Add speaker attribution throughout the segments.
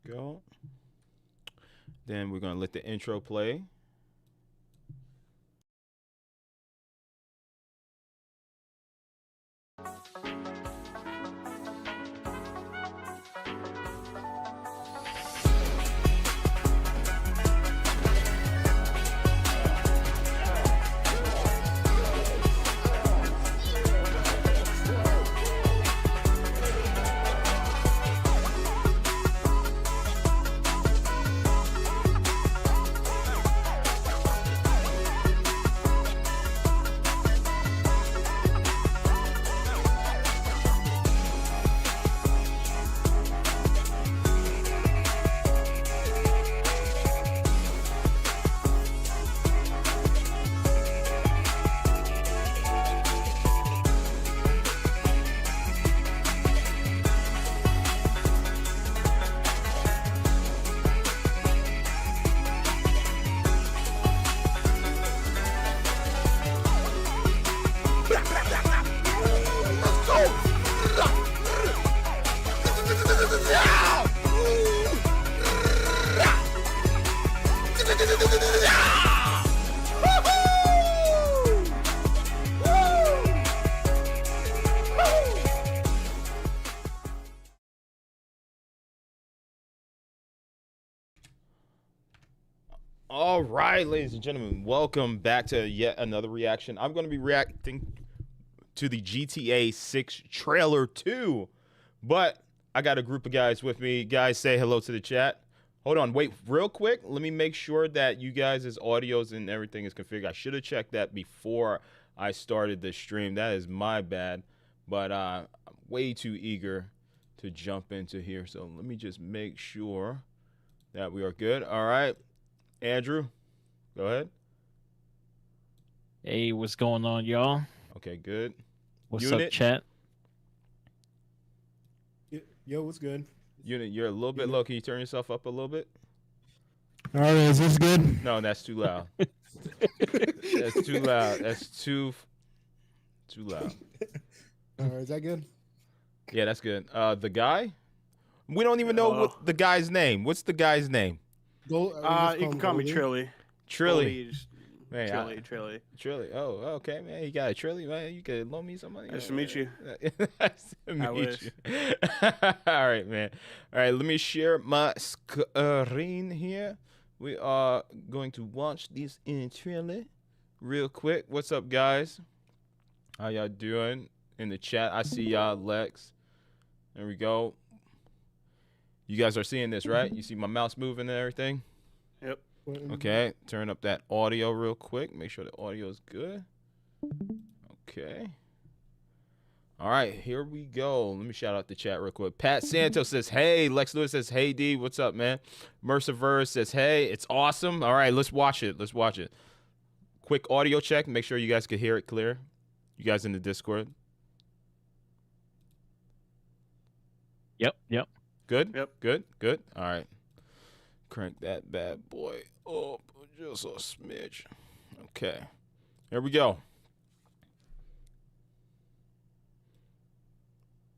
Speaker 1: Go. Then we're gonna let the intro play. All right, ladies and gentlemen, welcome back to yet another reaction. I'm going to be reacting to the GTA 6 trailer 2, but I got a group of guys with me. Guys, say hello to the chat. Hold on, wait, real quick. Let me make sure that you guys' audios and everything is configured. I should have checked that before I started the stream. That is my bad, but I'm way too eager to jump into here. So let me just make sure that we are good. All right. Andrew, go ahead.
Speaker 2: Hey, what's going on, y'all?
Speaker 1: Okay, good.
Speaker 2: What's
Speaker 1: Unit?
Speaker 2: up, chat?
Speaker 3: Yo, what's good?
Speaker 1: Unit, you're a little bit low. Can you turn yourself up a little bit?
Speaker 3: All right, is this good?
Speaker 1: No, that's too loud. That's too loud. That's too loud.
Speaker 3: All right, is that good?
Speaker 1: Yeah, that's good. The guy? We don't even know what the guy's name. What's the guy's name?
Speaker 3: Go,
Speaker 4: You can call me Trilly.
Speaker 1: Trilly. Man,
Speaker 4: Trilly.
Speaker 1: Trilly. Oh, okay, man. You got a Trilly, man. You could loan me some money.
Speaker 4: Nice to meet you.
Speaker 1: Nice to meet
Speaker 4: wish.
Speaker 1: you. All right, man. All right, let me share my screen here. We are going to watch this in trailer real quick. What's up, guys? How y'all doing in the chat? I see y'all, Lex. There we go. You guys are seeing this, right? You see my mouse moving and everything?
Speaker 4: Yep.
Speaker 1: Okay, turn up that audio real quick. Make sure the audio is good. Okay. All right, here we go. Let me shout out the chat real quick. Pat Santos says, hey. Lex Lewis says, hey, D. What's up, man? Merciverse says, hey, it's awesome. All right, let's watch it. Let's watch it. Quick audio check. Make sure you guys can hear it clear. You guys in the Discord.
Speaker 2: Yep.
Speaker 1: Good?
Speaker 4: Yep.
Speaker 1: Good. All right. Crank that bad boy up just a smidge. Okay. Here we go.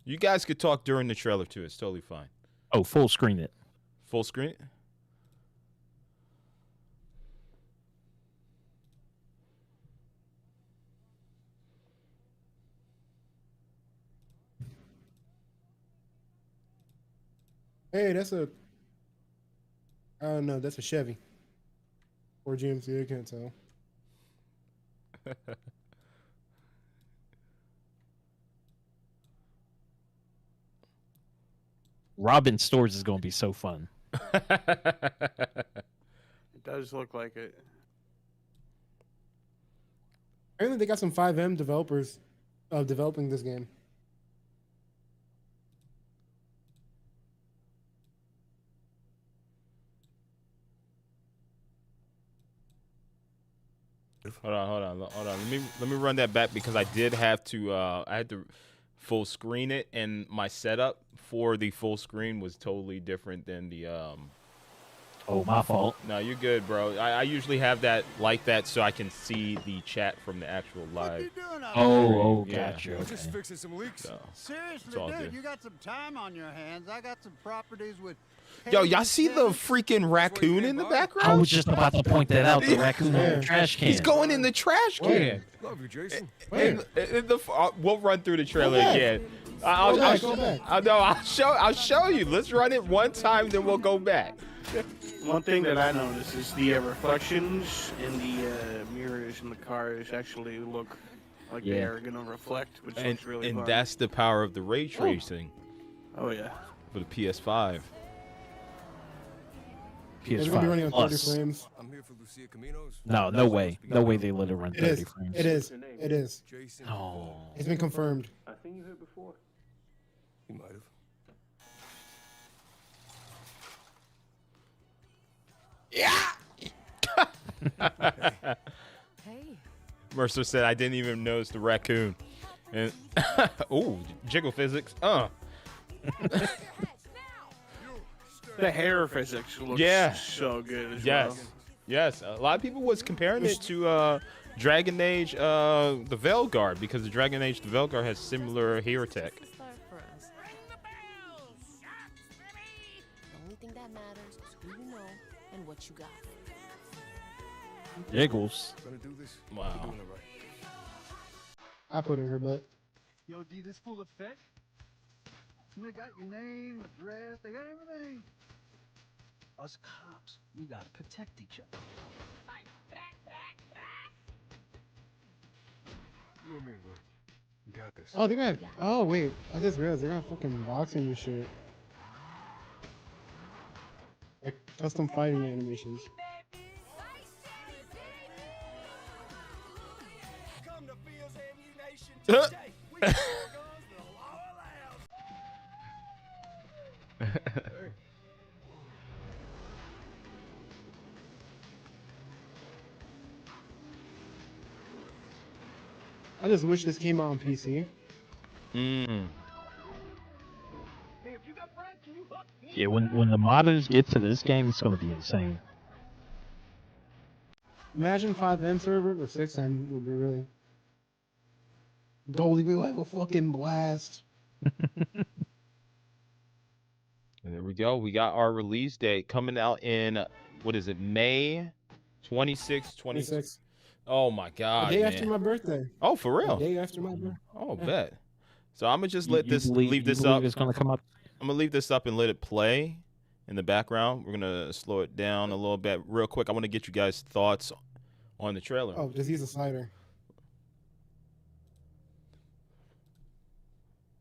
Speaker 1: You guys could talk during the trailer, too. It's totally fine.
Speaker 2: Oh, full screen it.
Speaker 1: Full screen it?
Speaker 3: Hey, that's a. I don't know. That's a Chevy. Or GMC. I can't tell.
Speaker 2: Robin Stores is going to be so fun.
Speaker 4: It does look like it.
Speaker 3: Apparently, they got some 5M developers developing this game.
Speaker 1: Hold on. Let me run that back because I did have to I had to full screen it, and my setup for the full screen was totally different than the
Speaker 2: Oh, my fault.
Speaker 1: No, you're good, bro. I usually have that like that so I can see the chat from the actual live.
Speaker 2: Oh,
Speaker 1: Yeah.
Speaker 2: gotcha.
Speaker 5: We're
Speaker 2: Okay.
Speaker 5: just fixing some leaks.
Speaker 1: So.
Speaker 6: Seriously,
Speaker 1: all
Speaker 6: dude,
Speaker 1: good.
Speaker 6: you got some time on your hands. I got some properties with.
Speaker 1: Yo,
Speaker 6: heavy
Speaker 1: y'all see the
Speaker 6: tenants.
Speaker 1: freaking raccoon in the
Speaker 2: I
Speaker 1: background?
Speaker 2: was just about to point that out. The raccoon in
Speaker 3: Yeah.
Speaker 2: the trash can.
Speaker 1: He's going in the trash can.
Speaker 5: Love you, Jason.
Speaker 1: We'll run through the trailer
Speaker 3: Go back.
Speaker 1: again.
Speaker 3: Go back.
Speaker 1: I'll show you. Let's run it one time, then we'll go back.
Speaker 4: One thing that I noticed is the reflections in the mirrors in the cars actually look like they
Speaker 2: Yeah.
Speaker 4: are gonna reflect, which
Speaker 1: And,
Speaker 4: looks really fun.
Speaker 1: that's the power of the ray tracing
Speaker 4: Oh yeah.
Speaker 1: for the PS5.
Speaker 3: It's gonna be running
Speaker 2: PS5
Speaker 3: on 30
Speaker 2: Plus.
Speaker 3: frames.
Speaker 5: I'm here for Lucia Caminos.
Speaker 2: No way. No way they let it run
Speaker 3: It
Speaker 2: 30
Speaker 3: is.
Speaker 2: frames.
Speaker 3: It is. It is.
Speaker 5: Jason.
Speaker 2: Oh.
Speaker 3: It's been confirmed.
Speaker 4: I think you heard before.
Speaker 5: He might have.
Speaker 7: Hey,
Speaker 1: Mercer said I didn't even notice the raccoon. And ooh, jiggle physics.
Speaker 4: The hair physics looks
Speaker 1: Yeah.
Speaker 4: so good as
Speaker 1: Yes.
Speaker 4: well.
Speaker 1: Yes. A lot of people was comparing it to Dragon Age the Veilguard because the Dragon Age the Veilguard has similar hair tech.
Speaker 7: start for us. The only thing that matters is who you know and what you got.
Speaker 2: Jiggles.
Speaker 5: Gonna do this?
Speaker 1: Wow.
Speaker 5: We're doing it right.
Speaker 3: I put it in her butt.
Speaker 6: Yo, D, this full effect. They got your name, address, they got everything. Us cops, we gotta protect each other.
Speaker 5: You and me, bro. We got this.
Speaker 3: Oh, they got. Oh wait, I just realized they got fucking boxing and shit. Like custom fighting animations. I just wish this came out on PC.
Speaker 1: Mm.
Speaker 2: Yeah, when the modders get to this game, it's gonna be insane.
Speaker 3: Imagine 5M server or 6M would be really. Goldie be like a fucking blast.
Speaker 1: And there we go. We got our release date coming out in what is it? May 26th,
Speaker 3: 26.
Speaker 1: Oh my
Speaker 3: The
Speaker 1: god.
Speaker 3: day
Speaker 1: man.
Speaker 3: after my birthday.
Speaker 1: Oh, for
Speaker 3: The
Speaker 1: real?
Speaker 3: day after my birthday.
Speaker 1: Oh,
Speaker 3: Yeah.
Speaker 1: bet. So I'm gonna just let
Speaker 2: You
Speaker 1: this
Speaker 2: believe-
Speaker 1: leave
Speaker 2: you
Speaker 1: this
Speaker 2: believe
Speaker 1: up.
Speaker 2: It's gonna come up.
Speaker 1: I'm gonna leave this up and let it play in the background. We're gonna slow it down a little bit, real quick. I want to get you guys' thoughts on the trailer.
Speaker 3: Oh, just use a slider.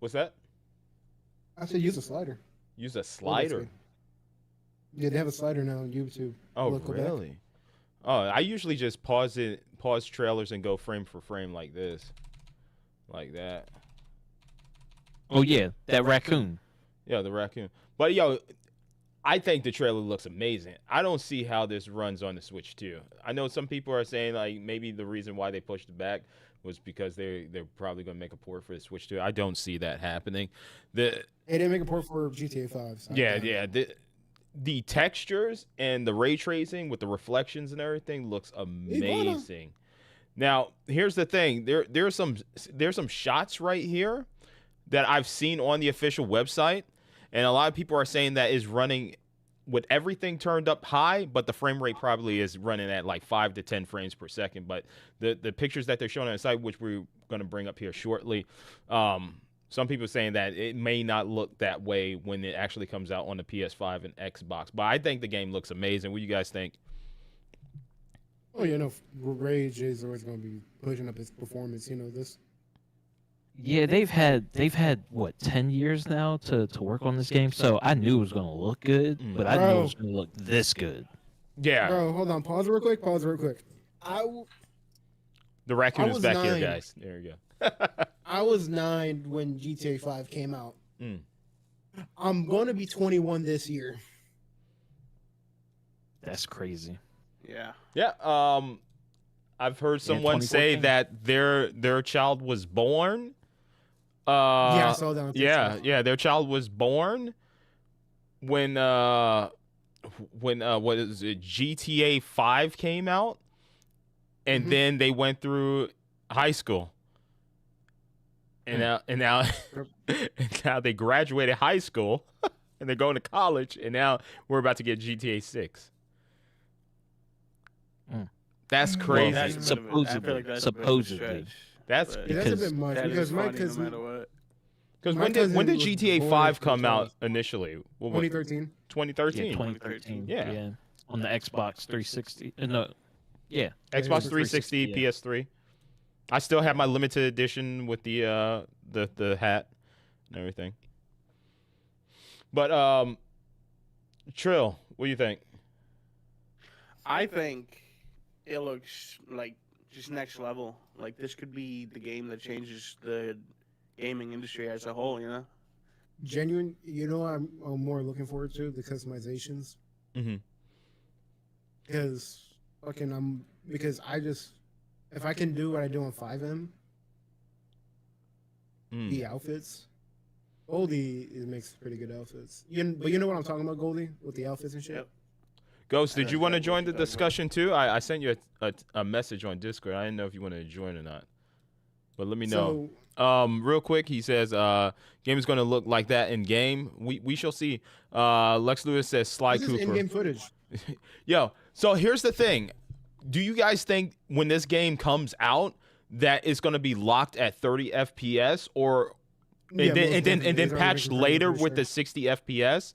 Speaker 1: What's that?
Speaker 3: I should use a slider.
Speaker 1: Use a
Speaker 3: Oh, that's
Speaker 1: slider.
Speaker 3: good. Yeah, they have a slider now on YouTube.
Speaker 1: Oh,
Speaker 3: Look, go back.
Speaker 1: really? Oh, I usually just pause trailers and go frame for frame like this, like that.
Speaker 2: Oh yeah, that raccoon.
Speaker 1: Yeah, the raccoon. But yo, I think the trailer looks amazing. I don't see how this runs on the Switch 2. I know some people are saying like maybe the reason why they pushed it back was because they're probably gonna make a port for the Switch 2. I don't see that happening.
Speaker 3: They didn't make a port for GTA 5. So
Speaker 1: Yeah. The textures and the ray tracing with the reflections and everything looks amazing. Now, here's the thing. There's some shots right here that I've seen on the official website, and a lot of people are saying that is running with everything turned up high, but the frame rate probably is running at like 5 to 10 frames per second. But the pictures that they're showing on the site, which we're going to bring up here shortly, some people are saying that it may not look that way when it actually comes out on the PS5 and Xbox. But I think the game looks amazing. What do you guys think?
Speaker 3: Oh, yeah, no. Rage is always going to be pushing up his performance. You know this.
Speaker 2: Yeah, they've had what 10 years now to work on this game, so I knew it was gonna look good, but I knew it was gonna look this good.
Speaker 1: Yeah,
Speaker 3: Bro, hold on. Pause real quick.
Speaker 1: the raccoon
Speaker 3: I
Speaker 1: is
Speaker 3: was
Speaker 1: back here,
Speaker 3: 9.
Speaker 1: guys. There you go.
Speaker 3: I was 9 when GTA 5 came out.
Speaker 1: Mm.
Speaker 3: I'm going to be 21 this year.
Speaker 2: That's crazy.
Speaker 4: Yeah.
Speaker 1: Yeah. I've heard someone say
Speaker 2: 2014.
Speaker 1: that their child was born.
Speaker 3: Yeah, I saw that on TikTok.
Speaker 1: Yeah, their child was born when when what is it, GTA 5 came out, and then they went through high school, and now and now they graduated high school, and they're going to college, and now we're about to get GTA 6. That's crazy.
Speaker 4: That's a bit of a- I feel like that's a bit of a
Speaker 2: Supposedly.
Speaker 4: stretch,
Speaker 1: That's
Speaker 4: but
Speaker 3: Yeah, that's a
Speaker 2: Because
Speaker 3: bit much
Speaker 4: that is
Speaker 3: because
Speaker 4: funny
Speaker 3: because
Speaker 4: no matter what.
Speaker 1: because
Speaker 3: my
Speaker 1: when did
Speaker 3: cousin was
Speaker 1: GTA
Speaker 3: born
Speaker 1: 5
Speaker 3: in
Speaker 1: come out
Speaker 3: 2012.
Speaker 1: initially? What was it?
Speaker 3: 2013.
Speaker 1: 2013.
Speaker 2: Yeah, 2013.
Speaker 1: Yeah.
Speaker 2: On the Xbox 360. No. Yeah.
Speaker 1: Xbox 360,
Speaker 2: 360, yeah.
Speaker 1: PS3. I still have my limited edition with the hat and everything. But Trill, what do you think?
Speaker 4: I think it looks like just next level. Like this could be the game that changes the gaming industry as a whole. You know.
Speaker 3: Genuine. You know, I'm more looking forward to the customizations
Speaker 1: Mm-hmm.
Speaker 3: because because I just if I can do what I do on 5M, the outfits. Goldie makes pretty good outfits. But you know what I'm talking about, Goldie, with the outfits and shit.
Speaker 4: Yep.
Speaker 1: Ghost,
Speaker 4: I
Speaker 1: did
Speaker 4: know
Speaker 1: you want to
Speaker 4: exactly
Speaker 1: join
Speaker 4: what
Speaker 1: the
Speaker 4: you're talking about.
Speaker 1: discussion too? I sent you a message on Discord. I didn't know if you wanted to join or not. But let me know. Real quick, he says game is going to look like that in game. We shall see. Lex Lewis says Sly
Speaker 3: This is
Speaker 1: Cooper.
Speaker 3: in-game footage.
Speaker 1: Yo, so here's the thing. Do you guys think when this game comes out that it's going to be locked at 30 FPS or
Speaker 3: Yeah, most
Speaker 1: and
Speaker 3: definitely.
Speaker 1: then
Speaker 3: It's already
Speaker 1: patched
Speaker 3: been confirmed
Speaker 1: later
Speaker 3: for
Speaker 1: with
Speaker 3: sure.
Speaker 1: the 60 FPS?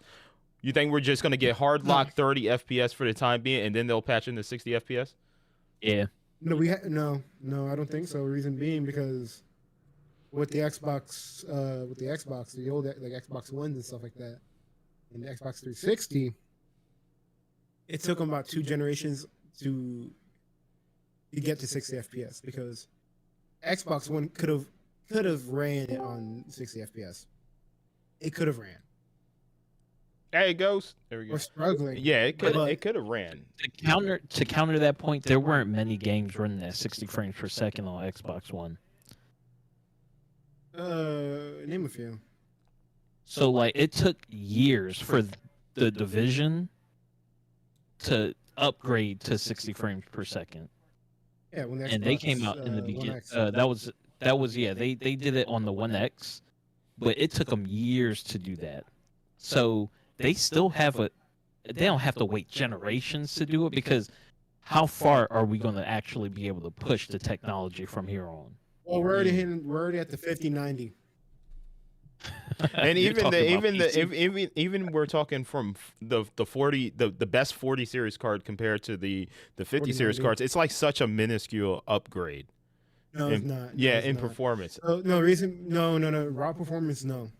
Speaker 1: You think we're just going to get hard locked 30 FPS for the time being and then they'll patch in the 60 FPS?
Speaker 2: Yeah.
Speaker 3: No, no, I don't think so. Reason being because with the Xbox, the old like Xbox Ones and stuff like that, and the Xbox 360, it took them about 2 generations to get to 60 FPS because Xbox One could have ran it on 60 FPS. It could have ran.
Speaker 1: Hey, Ghost. There we go.
Speaker 3: We're struggling.
Speaker 1: Yeah, it could
Speaker 3: But-
Speaker 1: have ran.
Speaker 2: To counter that point, there weren't many games running at 60 frames per second on Xbox One.
Speaker 3: Name a few.
Speaker 2: So like it took years for the Division to upgrade to 60 frames per second.
Speaker 3: Yeah, when the
Speaker 2: And they
Speaker 3: Xbox,
Speaker 2: came out in the
Speaker 3: One
Speaker 2: beginning.
Speaker 3: X.
Speaker 2: That was yeah. They did it on the One X, but it took them years to do that. So they still have they don't have to wait generations to do it because how far are we going to actually be able to push the technology from here on?
Speaker 3: Well, we're already at the 5090.
Speaker 1: And
Speaker 2: You're
Speaker 1: even
Speaker 2: talking about
Speaker 1: even we're talking from the 40 the best 40 series card compared to the 50 series
Speaker 3: 4090.
Speaker 1: cards. It's like such a minuscule upgrade.
Speaker 3: No, it's not. No,
Speaker 1: Yeah,
Speaker 3: it's
Speaker 1: in
Speaker 3: not.
Speaker 1: performance.
Speaker 3: No. Raw performance, no.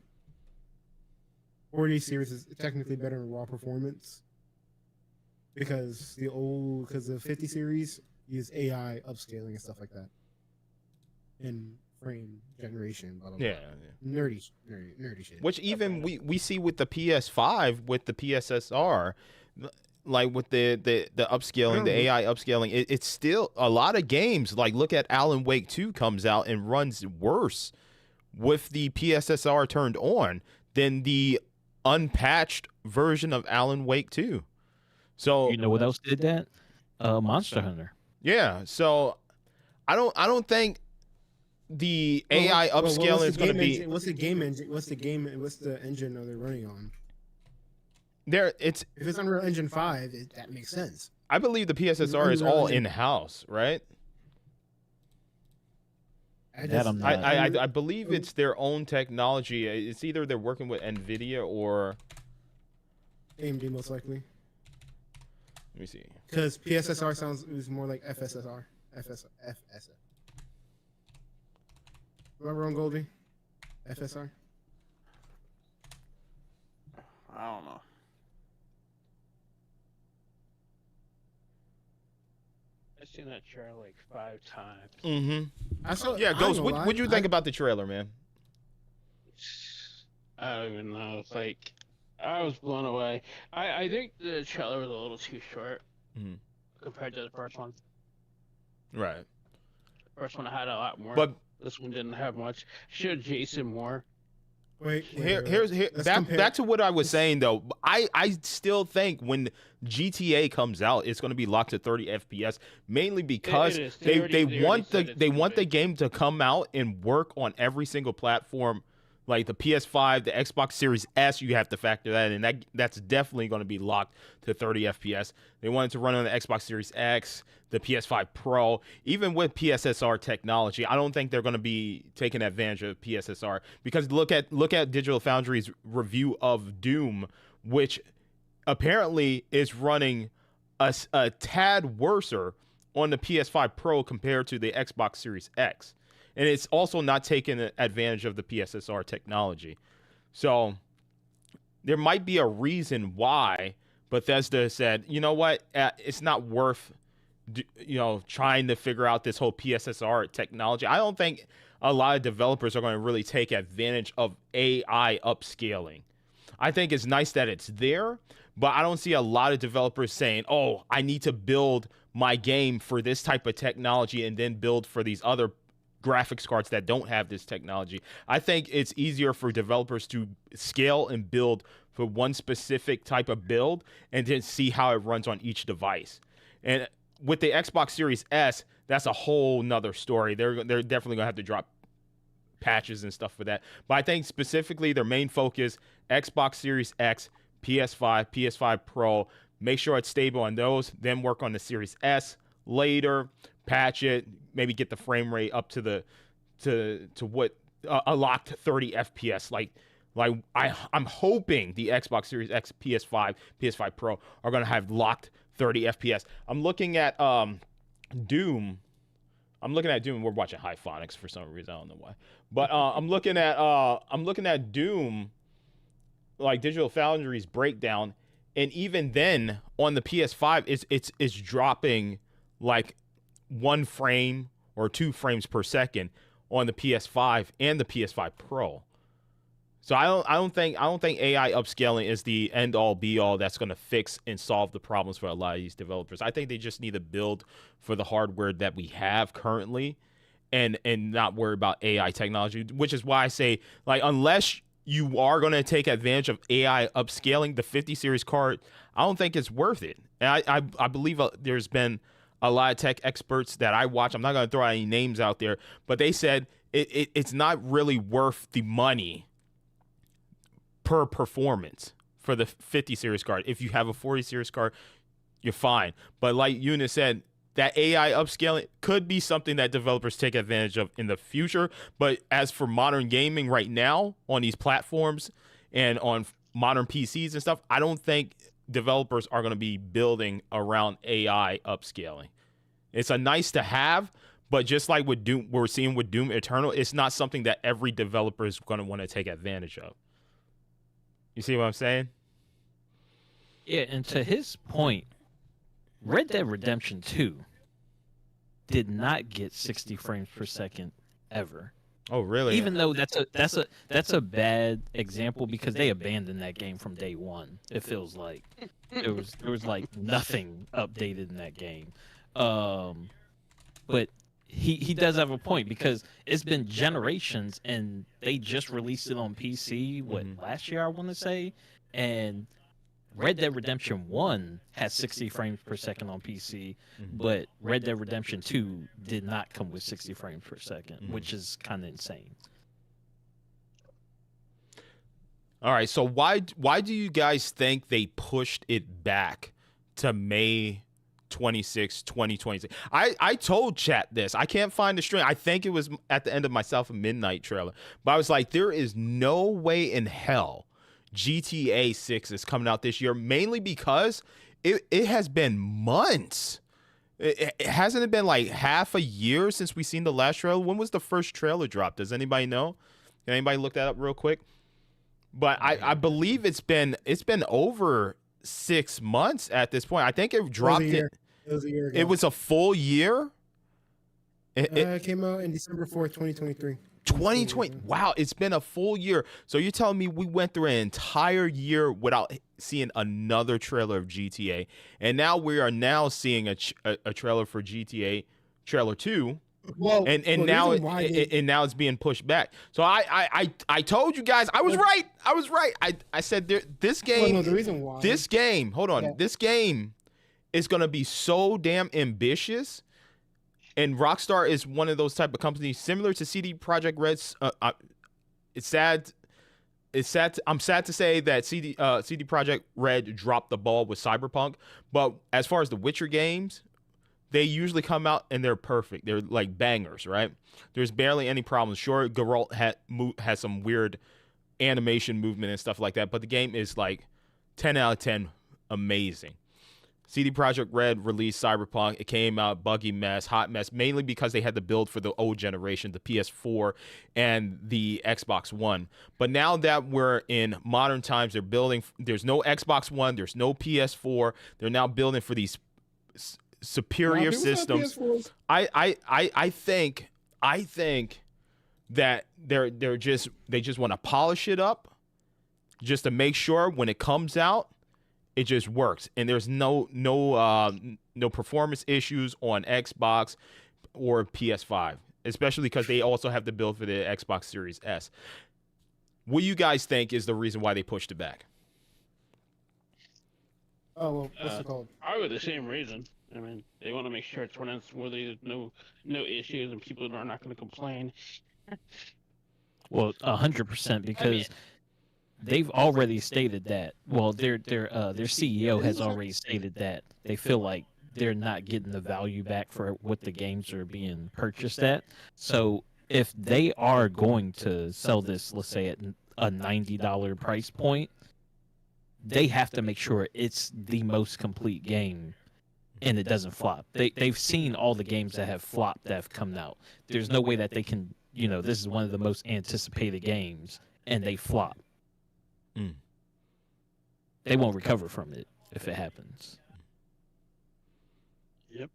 Speaker 3: 40 series is technically better in raw performance because the 50 series use AI upscaling and stuff like that, and frame generation. Blah, blah, blah.
Speaker 1: Yeah.
Speaker 3: nerdy shit.
Speaker 1: Which even we see with the PS5 with the PSSR, like with the upscaling, the AI upscaling, it's still a lot of games. Like look at Alan Wake 2 comes out and runs worse with the PSSR turned on than the unpatched version of Alan Wake 2. So
Speaker 2: You know what else did that? Monster Hunter.
Speaker 1: yeah, so I don't think the AI upscaling is going to be
Speaker 3: What's the game engine? What's the engine are they running on?
Speaker 1: there. It's
Speaker 3: If it's Unreal Engine 5, that makes sense.
Speaker 1: I believe the PSSR is
Speaker 3: Unreal
Speaker 1: all
Speaker 3: Engine.
Speaker 1: in house, right?
Speaker 2: That I'm not-
Speaker 1: I believe it's their own technology. It's either they're working with Nvidia or
Speaker 3: AMD most likely.
Speaker 1: let me see.
Speaker 3: Because PSSR is more like FSSR. FSR. Remember on Goldie? FSR?
Speaker 4: I don't know.
Speaker 8: I've seen that trailer like 5 times.
Speaker 1: Mm-hmm.
Speaker 3: I saw.
Speaker 1: Yeah,
Speaker 3: I ain't
Speaker 1: Ghost.
Speaker 3: gonna
Speaker 1: What'd you
Speaker 3: lie,
Speaker 1: think about the trailer, man?
Speaker 8: I don't even know. It's like I was blown away. I think the trailer was a little too short
Speaker 1: Mhm.
Speaker 8: compared to the first one.
Speaker 1: Right.
Speaker 8: First one had a lot more.
Speaker 1: But
Speaker 8: This one didn't have much. Showed Jason more.
Speaker 3: Wait.
Speaker 1: Here's
Speaker 3: Let's
Speaker 1: back
Speaker 3: compare-
Speaker 1: back to what I was saying though. I still think when GTA comes out, it's going to be locked to 30 FPS, mainly because
Speaker 8: is.
Speaker 1: they
Speaker 8: already
Speaker 1: want
Speaker 8: said it's
Speaker 1: they
Speaker 8: gonna
Speaker 1: want the
Speaker 8: be.
Speaker 1: game to come out and work on every single platform, like the PS5, the Xbox Series S. You have to factor that in. That's definitely going to be locked to 30 FPS. They want it to run on the Xbox Series X, the PS5 Pro, even with PSSR technology. I don't think they're going to be taking advantage of PSSR because look at Digital Foundry's review of Doom, which apparently is running a tad worser on the PS5 Pro compared to the Xbox Series X. And it's also not taking advantage of the PSSR technology. So there might be a reason why Bethesda said, you know what, it's not worth trying to figure out this whole PSSR technology. I don't think a lot of developers are going to really take advantage of AI upscaling. I think it's nice that it's there, but I don't see a lot of developers saying, oh, I need to build my game for this type of technology and then build for these other graphics cards that don't have this technology. I think it's easier for developers to scale and build for one specific type of build and then see how it runs on each device. And with the Xbox Series S, that's a whole nother story. They're definitely gonna have to drop patches and stuff for that. But I think specifically their main focus, Xbox Series X, PS5, PS5 Pro, make sure it's stable on those, then work on the Series S later, patch it, maybe get the frame rate up to what a locked 30 FPS. Like I'm hoping the Xbox Series X, PS5, PS5 Pro are gonna have locked 30 FPS. I'm looking at Doom. We're watching High Phonics for some reason. I don't know why. But I'm looking at Doom, like Digital Foundry's breakdown, and even then on the PS5, it's dropping like 1 frame or 2 frames per second on the PS5 and the PS5 Pro. So I don't think AI upscaling is the end all be all that's going to fix and solve the problems for a lot of these developers. I think they just need to build for the hardware that we have currently and not worry about AI technology, which is why I say, like, unless you are going to take advantage of AI upscaling, the 50 series card, I don't think it's worth it. And I believe there's been a lot of tech experts that I watch. I'm not going to throw any names out there, but they said it's not really worth the money per performance for the 50 series card. If you have a 40 series card, you're fine. But like Eunice said, that AI upscaling could be something that developers take advantage of in the future. But as for modern gaming right now on these platforms and on modern PCs and stuff, I don't think developers are going to be building around AI upscaling. It's a nice to have, but just like with Doom, we're seeing with Doom Eternal, it's not something that every developer is going to want to take advantage of. You see what I'm saying?
Speaker 2: Yeah, and to his point, Red Dead Redemption 2 did not get 60 frames per second ever.
Speaker 1: Oh, really?
Speaker 2: Even though that's a bad example because they abandoned that game from day one. It feels like there was like nothing updated in that game. But he does have a point because it's been generations and they just released it on PC last year I want to say, and Red Dead Redemption 1 has 60 frames per second on PC, but Red Dead Redemption 2 did not come with 60 frames per second, which is kind of insane.
Speaker 1: All right, so why do you guys think they pushed it back to May 26, 2026? I told chat this. I can't find the stream. I think it was at the end of my South of Midnight trailer. But I was like, there is no way in hell GTA 6 is coming out this year, mainly because it has been months. It hasn't it been like half a year since we seen the last trailer? When was the first trailer drop? Does anybody know? Can anybody look that up real quick? But I believe it's been over 6 months at this point. I think it dropped
Speaker 3: It was a year ago.
Speaker 1: It was a full year.
Speaker 3: It came out in December 4th, 2023.
Speaker 1: 2020. Wow, it's been a full year. So you're telling me we went through an entire year without seeing another trailer of GTA, and now we are seeing a trailer for GTA trailer 2
Speaker 3: Well,
Speaker 1: and
Speaker 3: well, the
Speaker 1: now
Speaker 3: reason why they-
Speaker 1: and now it's being pushed back. So I told you guys I was right. I said this
Speaker 3: well,
Speaker 1: game
Speaker 3: no, the reason why
Speaker 1: this game hold on
Speaker 3: Yeah.
Speaker 1: this game is gonna be so damn ambitious. And Rockstar is one of those type of companies similar to CD Projekt Red's. It's sad. I'm sad to say that CD Projekt Red dropped the ball with Cyberpunk. But as far as the Witcher games, they usually come out and they're perfect. They're like bangers, right? There's barely any problems. Sure, Geralt has some weird animation movement and stuff like that, but the game is like 10 out of 10 amazing. CD Projekt Red released Cyberpunk. It came out buggy mess, hot mess, mainly because they had to build for the old generation, the PS4 and the Xbox One. But now that we're in modern times, they're building. There's no Xbox One. There's no PS4. They're now building for these superior
Speaker 3: Nah, people still have
Speaker 1: systems.
Speaker 3: PS4s.
Speaker 1: I think that they just want to polish it up, just to make sure when it comes out, it just works, and there's no performance issues on Xbox or PS5, especially because they also have to build for the Xbox Series S. What do you guys think is the reason why they pushed it back?
Speaker 3: Oh well, what's it called?
Speaker 8: Probably the same reason. I mean, they want to make sure it's running smoothly, there's no issues, and people are not going to complain.
Speaker 2: Well, 100% because they've already stated that. Well, their CEO has already stated that they feel like they're not getting the value back for what the games are being purchased at. So if they are going to sell this, let's say at a $90 price point, they have to make sure it's the most complete game and it doesn't flop. They've seen all the games that have flopped that have come out. There's no way that they can, this is one of the most anticipated games and they flop. They won't recover from it if it happens.
Speaker 8: Yep.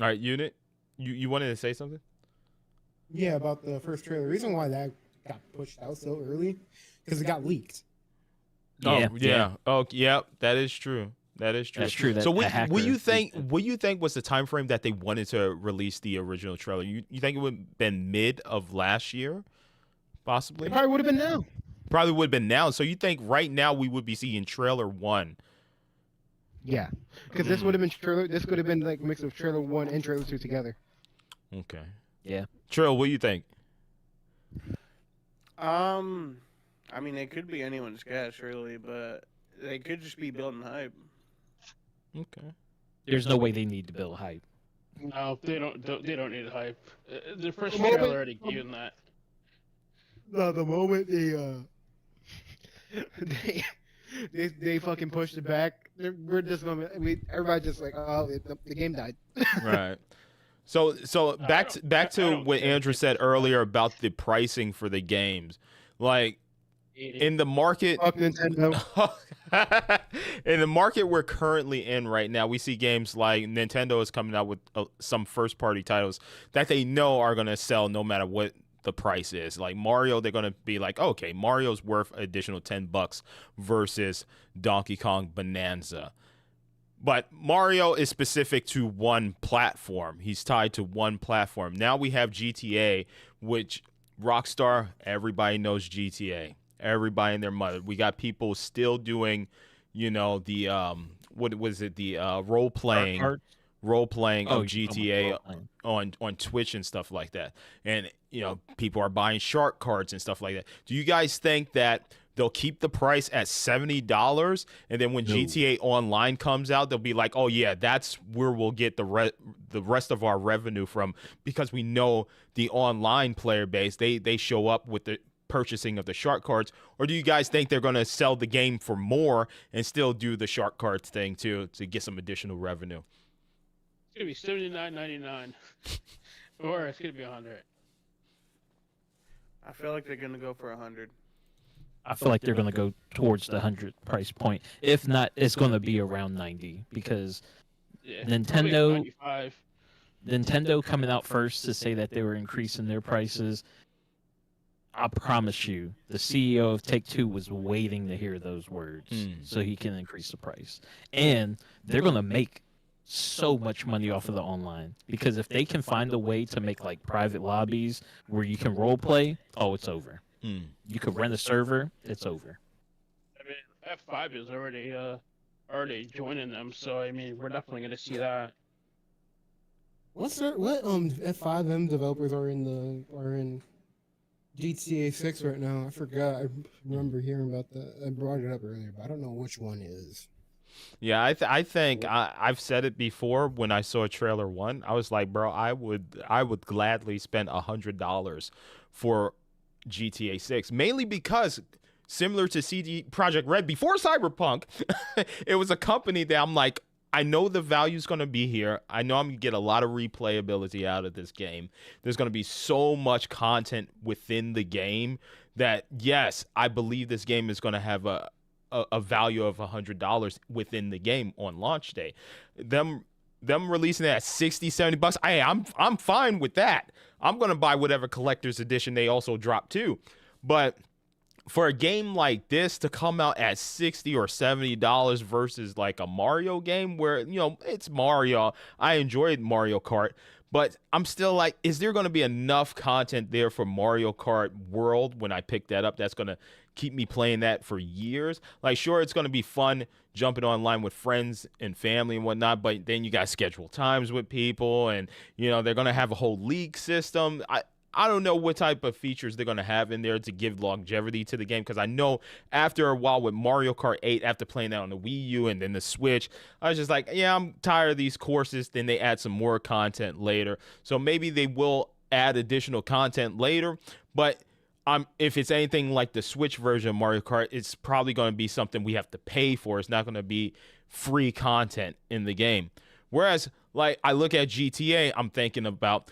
Speaker 1: All right, Unit, you wanted to say something?
Speaker 3: Yeah, about the first trailer. The reason why that got pushed out so early because it got leaked.
Speaker 1: Yeah. Oh, yeah. That is true. That's true.
Speaker 2: That
Speaker 1: So
Speaker 2: a
Speaker 1: what
Speaker 2: hacker
Speaker 1: you think?
Speaker 2: leaked it.
Speaker 1: What you think was the time frame that they wanted to release the original trailer? You think it would have been mid of last year, possibly?
Speaker 3: It probably would have been now.
Speaker 1: Probably would have been now. So you think right now we would be seeing trailer 1?
Speaker 3: Yeah, because this would have been trailer. This could have been like a mix of trailer 1 and trailer 2 together.
Speaker 1: Okay.
Speaker 2: Yeah.
Speaker 1: Trill, what do you think?
Speaker 4: I mean, it could be anyone's guess, really, but they could just be building hype.
Speaker 1: Okay.
Speaker 2: There's no way they need to build hype.
Speaker 8: No, they don't need hype. The first
Speaker 3: Moment-
Speaker 8: trailer already gave them that.
Speaker 3: The moment they fucking pushed it back, we're just gonna everybody just like, oh, the game died.
Speaker 1: Right. So back to what Andrew said earlier about the pricing for the games. Like in the market
Speaker 3: Fuck Nintendo.
Speaker 1: in the market we're currently in right now, we see games like Nintendo is coming out with some first party titles that they know are going to sell no matter what the price is. Like Mario, they're going to be like, okay, Mario's worth an additional $10 versus Donkey Kong Bonanza. But Mario is specific to one platform. He's tied to one platform. Now we have GTA, which Rockstar, everybody knows GTA. Everybody and their mother. We got people still doing, the what was it? The role playing of GTA on Twitch and stuff like that. And people are buying shark cards and stuff like that. Do you guys think that they'll keep the price at $70, and then when GTA Online comes out, they'll be like, "Oh yeah, that's where we'll get the rest of our revenue from," because we know the online player base, they show up with the purchasing of the shark cards? Or do you guys think they're going to sell the game for more and still do the shark cards thing too to get some additional revenue?
Speaker 8: It's gonna be $79.99, or it's gonna be $100.
Speaker 4: I feel like they're gonna go for 100.
Speaker 2: I feel like they're going to go towards the 100 price point. If not, it's going to be around 90 because
Speaker 8: Yeah,
Speaker 2: Nintendo-
Speaker 8: probably 95.
Speaker 2: Nintendo coming out first to say that they were increasing their prices. I promise you, the CEO of Take-Two was waiting to hear those words so he can increase the price. And they're going to make so much money off of the online, because if they can find a way to make like private lobbies where you can role play, oh, it's over.
Speaker 1: Mm.
Speaker 2: You could rent a server, it's over.
Speaker 8: I mean, F5 is already joining them, so I mean, we're definitely gonna see that.
Speaker 3: What F5M developers are in GTA 6 right now? I forgot. I remember hearing about that. I brought it up earlier, but I don't know which one is.
Speaker 1: Yeah, I think I've said it before when I saw trailer 1. I was like, bro, I would gladly spend $100 for GTA 6, mainly because similar to CD Projekt Red before Cyberpunk, it was a company that I'm like, I know the value's going to be here. I know I'm going to get a lot of replayability out of this game. There's going to be so much content within the game that, yes, I believe this game is going to have a value of $100 within the game on launch day. Them releasing it at $60-$70, I'm fine with that. I'm going to buy whatever collector's edition they also drop too. But for a game like this to come out at $60 or $70 versus like a Mario game where, you know, it's Mario. I enjoyed Mario Kart, but I'm still like, is there going to be enough content there for Mario Kart World when I pick that up that's going to keep me playing that for years? Like, sure, it's going to be fun jumping online with friends and family and whatnot, but then you got scheduled times with people, and, you know, they're going to have a whole league system. I don't know what type of features they're going to have in there to give longevity to the game, because I know after a while with Mario Kart 8, after playing that on the Wii U and then the Switch, I was just like, yeah, I'm tired of these courses. Then they add some more content later. So maybe they will add additional content later, but if it's anything like the Switch version of Mario Kart, it's probably going to be something we have to pay for. It's not going to be free content in the game. Whereas, like, I look at GTA, I'm thinking about,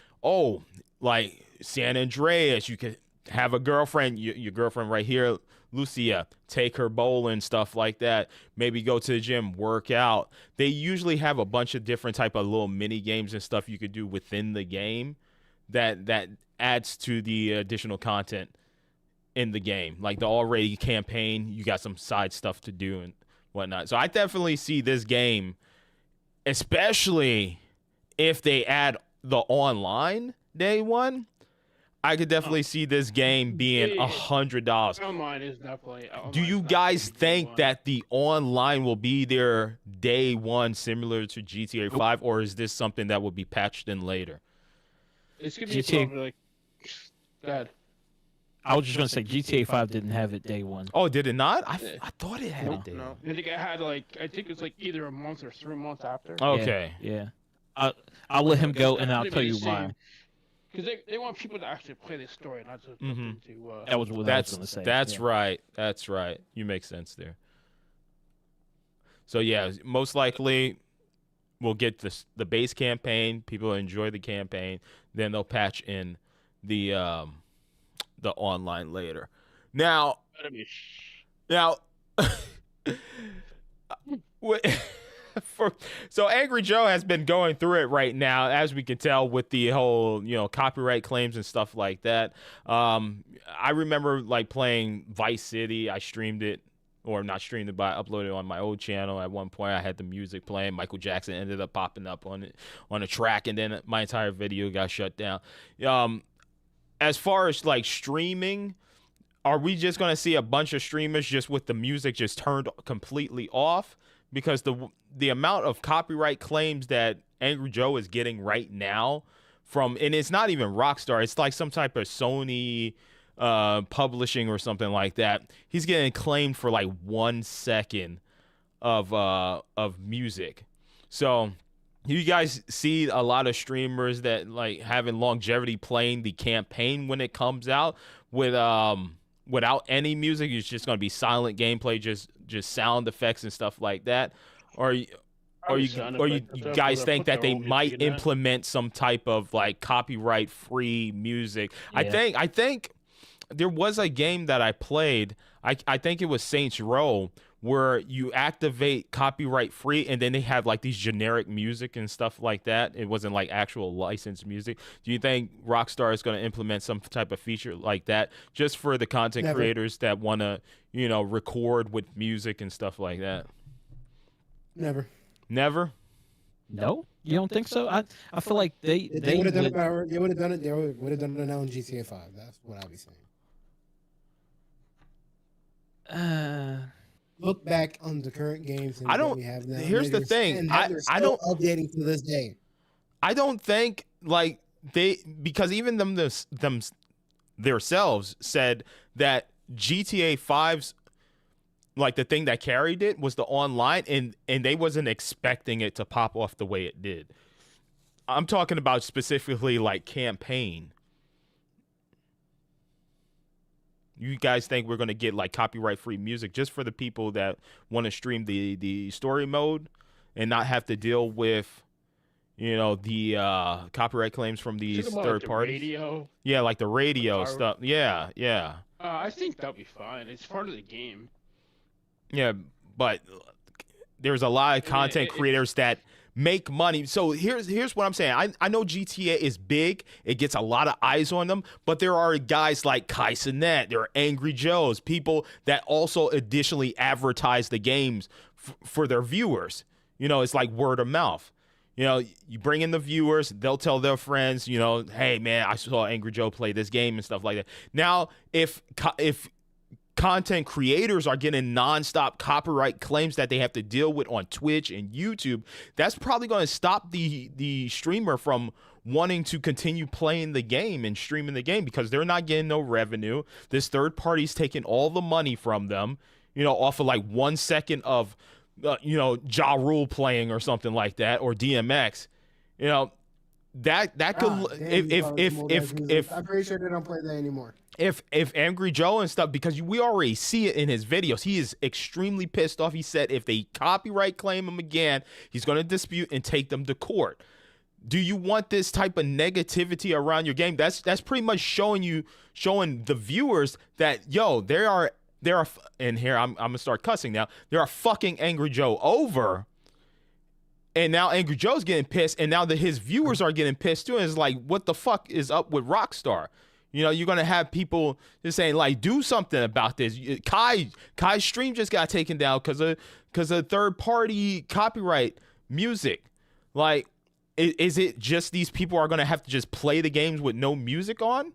Speaker 1: like San Andreas, you could have a girlfriend, your girlfriend right here, Lucia, take her bowling, stuff like that. Maybe go to the gym, work out. They usually have a bunch of different type of little mini games and stuff you could do within the game that adds to the additional content in the game. Like the already campaign, you got some side stuff to do and whatnot. So I definitely see this game, especially if they add the online day one, I could definitely see this game being $100.
Speaker 8: Online is definitely.
Speaker 1: Do you guys think that the online will be there day one, similar to GTA 5, or is this something that will be patched in later?
Speaker 8: It's gonna be
Speaker 2: GTA
Speaker 8: probably like. Go ahead.
Speaker 2: I was just gonna say GTA 5 didn't have it day one.
Speaker 1: Oh, did it not? I thought it had
Speaker 8: No,
Speaker 1: it day
Speaker 8: no.
Speaker 1: one.
Speaker 8: I think it had I think it's like either a month or 3 months after.
Speaker 1: Okay.
Speaker 2: Yeah. I'll let him go, and I'll tell you why.
Speaker 8: Because they want people to actually play the story, not just
Speaker 1: Mm-hmm.
Speaker 8: to.
Speaker 2: That was what I was gonna say.
Speaker 1: That's
Speaker 2: yeah.
Speaker 1: right. That's right. You make sense there. So yeah, most likely we'll get the base campaign. People enjoy the campaign, then they'll patch in the online later. Now, so Angry Joe has been going through it right now, as we can tell, with the whole, you know, copyright claims and stuff like that. I remember like playing Vice City. I streamed it, or not streamed it, but I uploaded it on my old channel. At one point, I had the music playing. Michael Jackson ended up popping up on a track, and then my entire video got shut down. As far as like streaming, are we just going to see a bunch of streamers just with the music just turned completely off? Because the amount of copyright claims that Angry Joe is getting right now and it's not even Rockstar, it's like some type of Sony publishing or something like that. He's getting claimed for like 1 second of music. So you guys see a lot of streamers that like having longevity playing the campaign when it comes out without any music. It's just going to be silent gameplay, just sound effects and stuff like that. Or you guys think that they might implement some type of like copyright free music?
Speaker 2: Yeah.
Speaker 1: I think there was a game that I played. I think it was Saints Row, where you activate copyright free, and then they have like these generic music and stuff like that. It wasn't like actual licensed music. Do you think Rockstar is going to implement some type of feature like that just for the content creators that want to, you know, record with music and stuff like that?
Speaker 3: Never.
Speaker 1: Never?
Speaker 2: No, you don't think so? I feel like
Speaker 3: They would have done it. They would have done it. They would have done it now in GTA 5. That's what I'll be saying. Look back on the current games and
Speaker 1: I
Speaker 3: that
Speaker 1: don't.
Speaker 3: we have now.
Speaker 1: Here's the thing.
Speaker 3: And how they're
Speaker 1: I
Speaker 3: still
Speaker 1: don't.
Speaker 3: updating to this day.
Speaker 1: I don't think like because even them themselves said that GTA 5's like the thing that carried it was the online and they wasn't expecting it to pop off the way it did. I'm talking about specifically like campaign. You guys think we're gonna get like copyright free music just for the people that want to stream the story mode and not have to deal with, you know, the copyright claims from these
Speaker 8: Talking about,
Speaker 1: third
Speaker 8: like, the
Speaker 1: parties?
Speaker 8: radio.
Speaker 1: Yeah, like the radio
Speaker 8: Pirate-
Speaker 1: stuff. Yeah, yeah,
Speaker 8: I think that'll be fine. It's part of the game.
Speaker 1: yeah. But there's a lot of
Speaker 8: mean,
Speaker 1: content
Speaker 8: it-
Speaker 1: creators that make money. So here's what I'm saying. I know GTA is big. It gets a lot of eyes on them, but there are guys like Kai Cenat, there are Angry Joes, people that also additionally advertise the games for their viewers. You know, it's like word of mouth. You know, you bring in the viewers, they'll tell their friends, you know, hey man, I saw Angry Joe play this game and stuff like that. Now, if content creators are getting nonstop copyright claims that they have to deal with on Twitch and YouTube, that's probably going to stop the streamer from wanting to continue playing the game and streaming the game because they're not getting no revenue. This third party's taking all the money from them, you know, off of like 1 second of, you know, Ja Rule playing or something like that, or DMX, you know, that could if
Speaker 3: I'm pretty sure they don't play that anymore.
Speaker 1: if Angry Joe and stuff, because we already see it in his videos, he is extremely pissed off. He said if they copyright claim him again, he's going to dispute and take them to court. Do you want this type of negativity around your game? That's pretty much showing the viewers that, yo, there are and here I'm gonna start cussing now. There are fucking Angry Joe over. And now Angry Joe's getting pissed, and now his viewers are getting pissed too. And it's like, what the fuck is up with Rockstar? You know, you're gonna have people just saying like, do something about this. Kai's stream just got taken down because of third party copyright music. Like, is it just these people are gonna have to just play the games with no music on?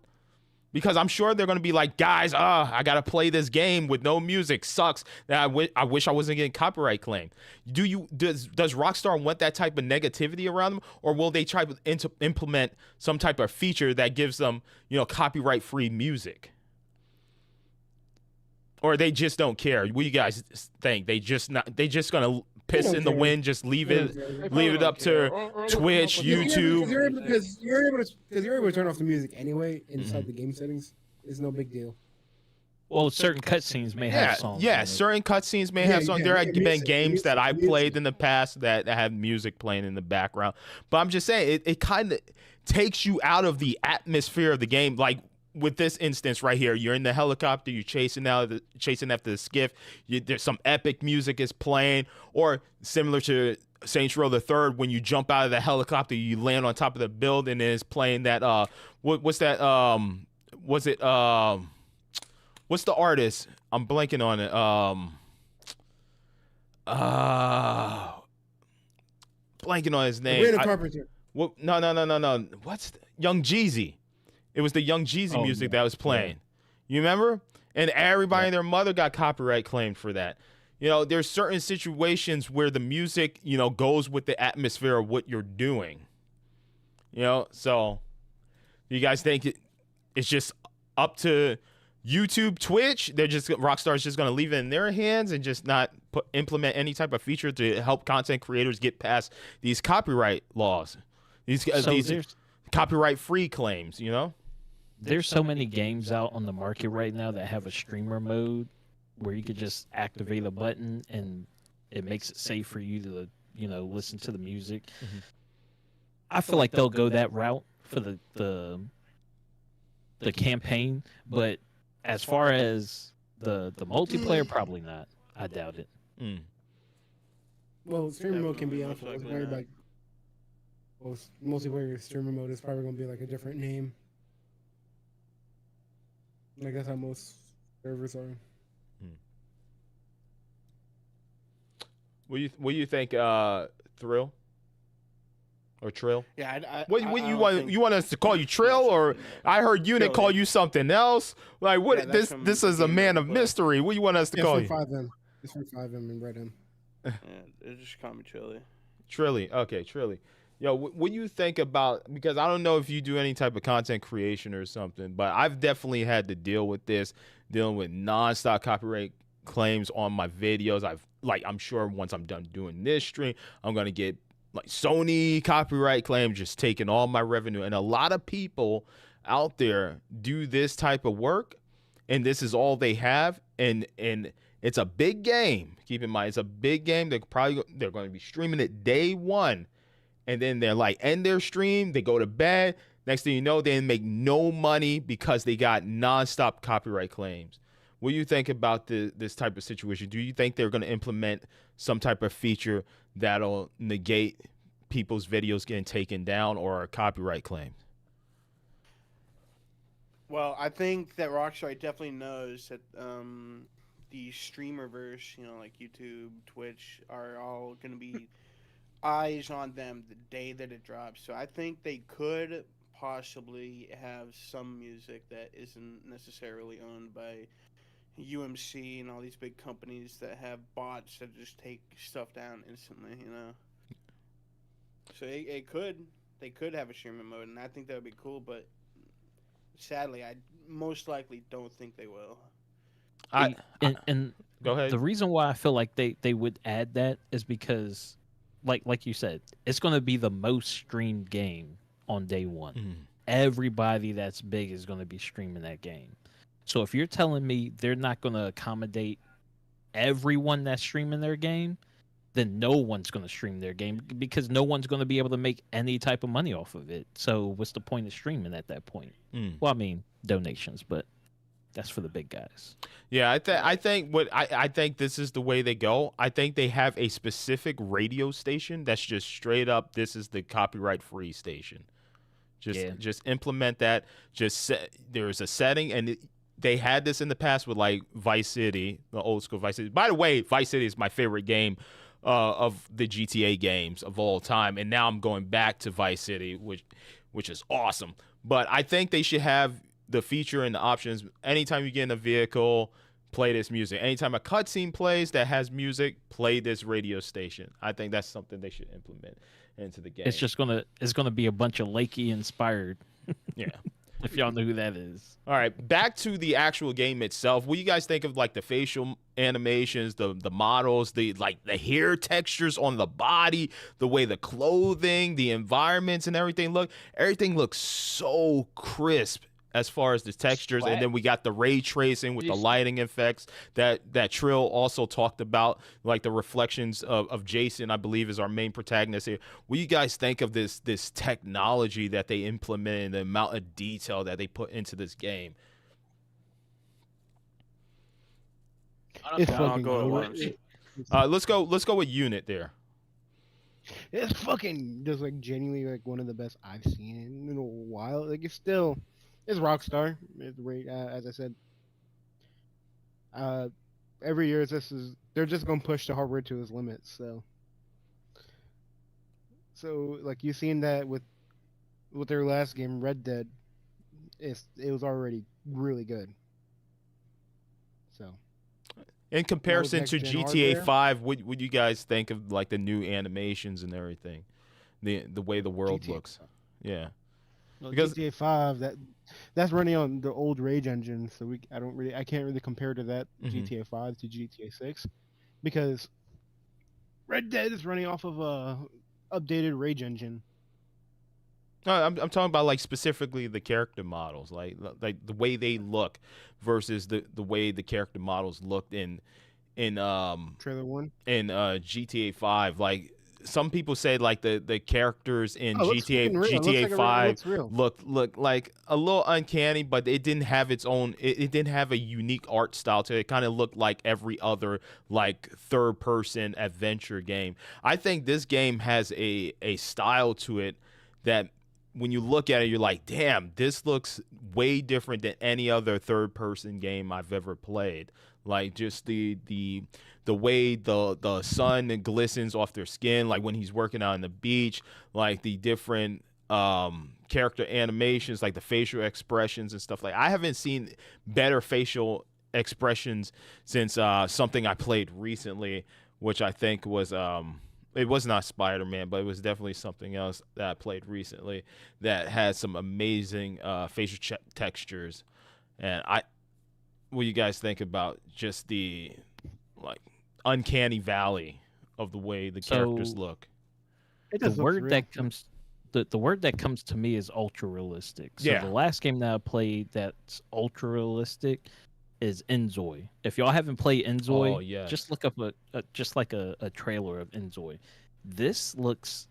Speaker 1: Because I'm sure they're gonna be like, guys, I gotta play this game with no music. Sucks. I wish I wasn't getting copyright claim. Does Rockstar want that type of negativity around them, or will they try to implement some type of feature that gives them, you know, copyright free music? Or they just don't care? What do you guys think? They just gonna piss in the wind, just leave it up to Twitch, YouTube.
Speaker 3: Because you're able to turn off the music anyway inside the game settings. It's no big deal.
Speaker 2: Well, certain cutscenes may have songs.
Speaker 1: Yeah,
Speaker 2: on it.
Speaker 1: certain cutscenes may have songs. There have been
Speaker 3: music,
Speaker 1: games that I
Speaker 3: music.
Speaker 1: played in the past that have music playing in the background. But I'm just saying, it kind of takes you out of the atmosphere of the game. Like with this instance right here, you're in the helicopter, you're chasing after the skiff. There's some epic music is playing, or similar to Saints Row the Third, when you jump out of the helicopter, you land on top of the building, and it's playing that what's that what's the artist? I'm blanking on it. Blanking on his name.
Speaker 3: Sabrina Carpenter.
Speaker 1: What? No. What's Young Jeezy? It was the Young Jeezy music that was playing. You remember? And everybody and their mother got copyright claimed for that. You know, there's certain situations where the music, you know, goes with the atmosphere of what you're doing. You know, so you guys think it's just up to YouTube, Twitch? Rockstar's just going to leave it in their hands and just not implement any type of feature to help content creators get past these copyright laws, these copyright free claims, you know?
Speaker 2: There's so many games out on the market right now that have a streamer mode where you could just activate a button and it makes it safe for you to, you know, listen to the music.
Speaker 1: Mm-hmm.
Speaker 2: I feel like they'll go that route for the campaign, but as far as the multiplayer, probably not. I doubt it.
Speaker 1: Mm.
Speaker 3: Well, streamer mode can be
Speaker 4: Yeah,
Speaker 3: on
Speaker 4: most
Speaker 3: for
Speaker 4: likely
Speaker 3: everybody. Well, multiplayer streamer mode is probably going to be like a different name. Like that's how most servers are.
Speaker 1: What do you think, Thrill? or Trill?
Speaker 4: Yeah,
Speaker 1: What
Speaker 4: I
Speaker 1: you
Speaker 4: don't
Speaker 1: want?
Speaker 4: think-
Speaker 1: You want us to call you Trill, or I heard Unit
Speaker 4: Trill,
Speaker 1: call
Speaker 4: yeah.
Speaker 1: you something else? Like what?
Speaker 4: Yeah, that's
Speaker 1: this
Speaker 4: from
Speaker 1: is
Speaker 4: the
Speaker 1: a
Speaker 4: game
Speaker 1: man
Speaker 4: that
Speaker 1: of
Speaker 4: we play.
Speaker 1: mystery. What you want us to
Speaker 3: Yeah,
Speaker 1: call
Speaker 3: from
Speaker 1: you?
Speaker 3: 5M. It's from 5M and Red M.
Speaker 4: Yeah, they just call me Chili.
Speaker 1: Trilly. Okay, Trilly. Yo, what do you think about, because I don't know if you do any type of content creation or something, but I've definitely had to deal with this, dealing with nonstop copyright claims on my videos. I'm sure once I'm done doing this stream, I'm going to get like Sony copyright claims just taking all my revenue. And a lot of people out there do this type of work, and this is all they have. And it's a big game. Keep in mind, it's a big game. They're going to be streaming it day one. And then they're like, end their stream, they go to bed. Next thing you know, they make no money because they got nonstop copyright claims. What do you think about this type of situation? Do you think they're going to implement some type of feature that'll negate people's videos getting taken down or copyright claims?
Speaker 4: Well, I think that Rockstar definitely knows that the streamerverse, like YouTube, Twitch, are all going to be eyes on them the day that it drops. So I think they could possibly have some music that isn't necessarily owned by UMC and all these big companies that have bots that just take stuff down instantly, So they could have a streaming mode, and I think that would be cool, but sadly, I most likely don't think they will.
Speaker 2: And
Speaker 1: Go ahead.
Speaker 2: the reason why I feel like they would add that is because, like you said, it's going to be the most streamed game on day one. Everybody that's big is going to be streaming that game. So if you're telling me they're not going to accommodate everyone that's streaming their game, then no one's going to stream their game because no one's going to be able to make any type of money off of it. So what's the point of streaming at that point? Well, I mean, donations, but that's for the big guys.
Speaker 1: Yeah, I think this is the way they go. I think they have a specific radio station that's just straight up, this is the copyright free station. Just implement that. There's a setting, and they had this in the past with like Vice City, the old school Vice City. By the way, Vice City is my favorite game of the GTA games of all time, and now I'm going back to Vice City, which is awesome. But I think they should have the feature and the options. Anytime you get in a vehicle, play this music. Anytime a cutscene plays that has music, play this radio station. I think that's something they should implement into the game.
Speaker 2: It's gonna be a bunch of Lakey inspired.
Speaker 1: Yeah.
Speaker 2: If y'all know who that is.
Speaker 1: All right, back to the actual game itself. What do you guys think of like the facial animations, the models, the hair textures on the body, the way the clothing, the environments and everything look? Everything looks so crisp as far as the textures, and then we got the ray tracing with the lighting effects that Trill also talked about, like the reflections of Jason, I believe, is our main protagonist here. What do you guys think of this technology that they implemented, the amount of detail that they put into this game?
Speaker 3: It's
Speaker 4: I'll
Speaker 3: fucking
Speaker 4: go at
Speaker 3: great.
Speaker 4: once.
Speaker 1: Let's go with Unit there.
Speaker 3: It's fucking just like genuinely like one of the best I've seen in a while. Like it's Rockstar. It's great, as I said. Every year they're just gonna push the hardware to its limits. So like you've seen that with their last game, Red Dead. It was already really good. So.
Speaker 1: In comparison to
Speaker 3: next-gen
Speaker 1: GTA
Speaker 3: hardware?
Speaker 1: 5, what would you guys think of like the new animations and everything, the way the world
Speaker 3: GTA
Speaker 1: looks? Yeah,
Speaker 3: Well,
Speaker 1: Because-
Speaker 3: GTA 5 that's running on the old Rage engine, so I can't really compare to that GTA 5 to GTA 6 because Red Dead is running off of a updated Rage engine.
Speaker 1: no, I'm talking about like specifically the character models, like the way they look versus the way the character models looked in
Speaker 3: Trailer 1.
Speaker 1: GTA 5. Like some people say like the characters in
Speaker 3: Oh, it looks fucking real. It looks
Speaker 1: GTA
Speaker 3: like it
Speaker 1: 5
Speaker 3: looks real.
Speaker 1: look like a little uncanny, but it didn't have its own. It didn't have a unique art style to it. It kind of looked like every other like third person adventure game. I think this game has a style to it that when you look at it, you're like, damn, this looks way different than any other third person game I've ever played. Like just the way the sun glistens off their skin, like when he's working out on the beach, like the different character animations, like the facial expressions and stuff. Like I haven't seen better facial expressions since something I played recently, which I think was it was not Spider-Man, but it was definitely something else that I played recently that had some amazing facial textures. And what do you guys think about just the like uncanny valley of the way the characters
Speaker 2: So-
Speaker 1: look?
Speaker 6: It
Speaker 2: The
Speaker 6: just looks
Speaker 2: word
Speaker 6: real.
Speaker 2: that comes the word that comes to me is ultra realistic. So
Speaker 1: Yeah.
Speaker 2: the last game that I played that's ultra realistic is Enzoi. If y'all haven't played Enzoi,
Speaker 1: Oh, yes.
Speaker 2: just look up a trailer of Enzoi. This looks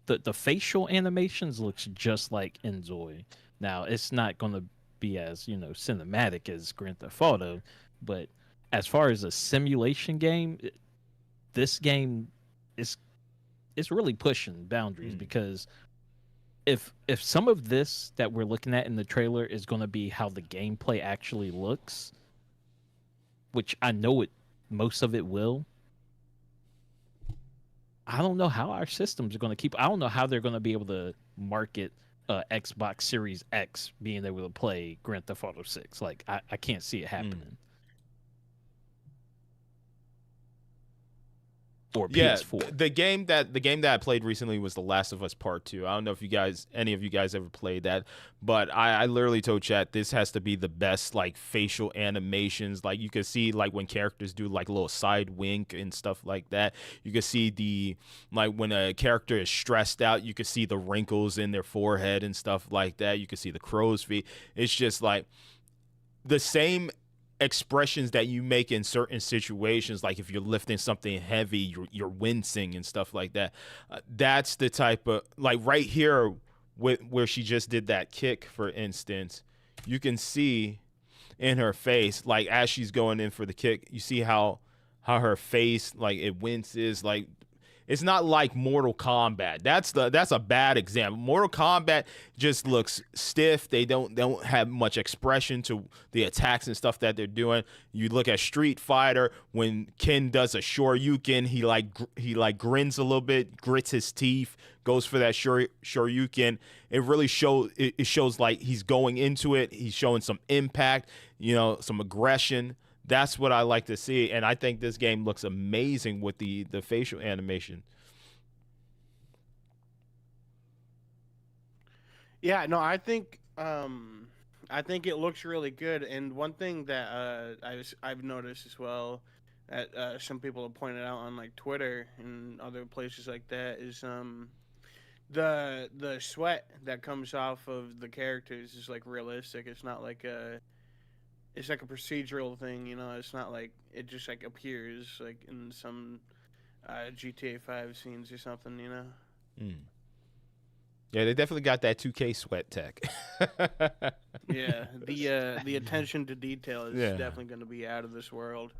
Speaker 2: the facial animations looks just like Enzoi. Now it's not going to be as cinematic as Grand Theft Auto, but as far as a simulation game, this game is it's really pushing boundaries because if some of this that we're looking at in the trailer is going to be how the gameplay actually looks, which I know most of it will, I don't know how our systems are going to keep. I don't know how they're going to be able to market Xbox Series X being able to play Grand Theft Auto 6. Like I can't see it happening. Or
Speaker 1: Yeah,
Speaker 2: PS4.
Speaker 1: the game that I played recently was The Last of Us Part 2. I don't know if any of you guys ever played that, but I literally told chat this has to be the best like facial animations. Like you could see like when characters do like a little side wink and stuff like that. You could see the like when a character is stressed out, you could see the wrinkles in their forehead and stuff like that. You could see the crow's feet. It's just like the same expressions that you make in certain situations, like if you're lifting something heavy, you're wincing and stuff like that. That's the type of like right here where she just did that kick, for instance. You can see in her face, like as she's going in for the kick, you see how her face like it winces. Like it's not like Mortal Kombat. That's a bad example. Mortal Kombat just looks stiff. They don't have much expression to the attacks and stuff that they're doing. You look at Street Fighter when Ken does a Shoryuken, he like grins a little bit, grits his teeth, goes for that Shoryuken. It really shows like he's going into it. He's showing some impact, some aggression. That's what I like to see, and I think this game looks amazing with the facial animation.
Speaker 4: Yeah, no, I think it looks really good. And one thing that I've noticed as well that some people have pointed out on like Twitter and other places like that is the sweat that comes off of the characters is like realistic. It's not like it's like a procedural thing, It's not like it just like appears like in some GTA 5 scenes or something,
Speaker 1: Yeah, they definitely got that 2K sweat tech.
Speaker 4: Yeah, the attention to detail is definitely going to be out of this world.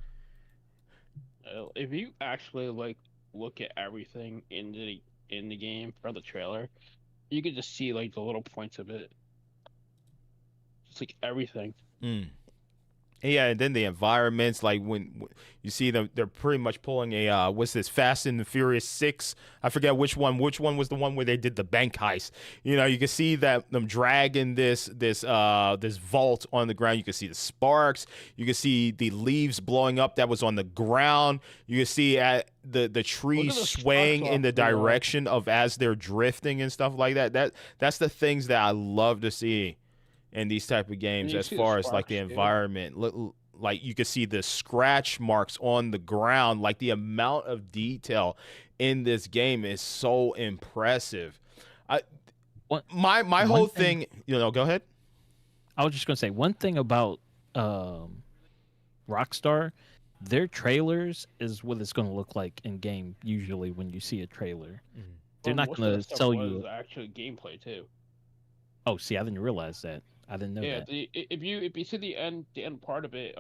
Speaker 8: If you actually like look at everything in the game from the trailer, you could just see like the little points of it. Just like everything.
Speaker 1: Yeah, and then the environments, like when you see them, they're pretty much pulling a what's this, Fast and the Furious 6? I forget which one. Which one was the one where they did the bank heist? You can see that them dragging this vault on the ground. You can see the sparks. You can see the leaves blowing up that was on the ground. You can see at the trees
Speaker 8: the
Speaker 1: swaying
Speaker 8: sparks
Speaker 1: in the
Speaker 8: off the wall.
Speaker 1: direction of as they're drifting and stuff like that. That's the things that I love to see in these type of games,
Speaker 8: you
Speaker 1: as
Speaker 8: see the
Speaker 1: far as like the
Speaker 8: sparks, too.
Speaker 1: environment. Like you can see the scratch marks on the ground. Like the amount of detail in this game is so impressive. My whole thing, go ahead.
Speaker 2: I was just gonna say one thing about Rockstar, their trailers is what it's gonna look like in game. Usually, when you see a trailer, they're not
Speaker 8: Most of
Speaker 2: gonna
Speaker 8: the stuff
Speaker 2: sell
Speaker 8: was
Speaker 2: you.
Speaker 8: actually gameplay too.
Speaker 2: Oh, see, I didn't realize that. I didn't know
Speaker 8: Yeah,
Speaker 2: that.
Speaker 8: if you see the end part of it,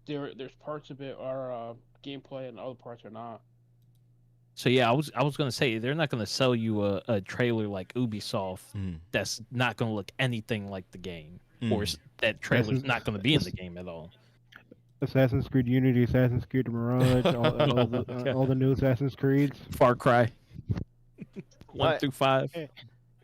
Speaker 8: there's parts of it are gameplay and other parts are not.
Speaker 2: So yeah, I was gonna say they're not gonna sell you a trailer like Ubisoft that's not gonna look anything like the game, or that trailer's not gonna be in the game at all.
Speaker 9: Assassin's Creed Unity, Assassin's Creed Mirage, all the new Assassin's Creeds.
Speaker 2: Far Cry 1
Speaker 1: Like-
Speaker 2: through 5.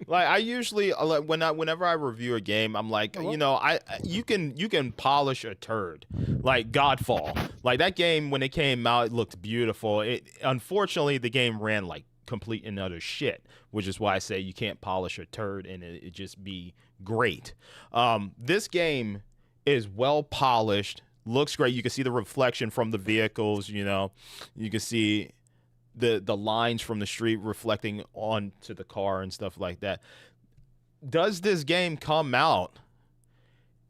Speaker 1: Like I usually like whenever I review a game, I'm like, you know, you can polish a turd, like Godfall. Like that game when it came out, it looked beautiful. It unfortunately the game ran like complete and utter shit, which is why I say you can't polish a turd and it just be great. This game is well polished, looks great. You can see the reflection from the vehicles. You know, you can see the lines from the street reflecting onto the car and stuff like that. Does this game come out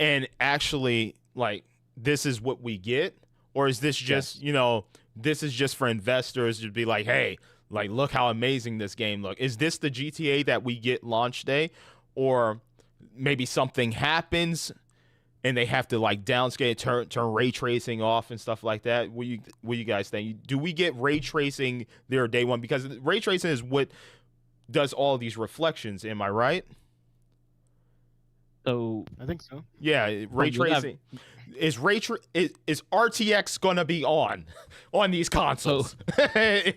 Speaker 1: and actually like this is what we get, or is this just you know, this is just for investors to be like, hey, like look how amazing this game look? Is this the GTA that we get launch day, or maybe something happens and they have to like downscale, turn ray tracing off and stuff like that? What you guys think? Do we get ray tracing there day one? Because ray tracing is what does all these reflections. Am I right?
Speaker 2: So
Speaker 9: I think so.
Speaker 1: Yeah, ray tracing. Is RTX gonna be on these consoles?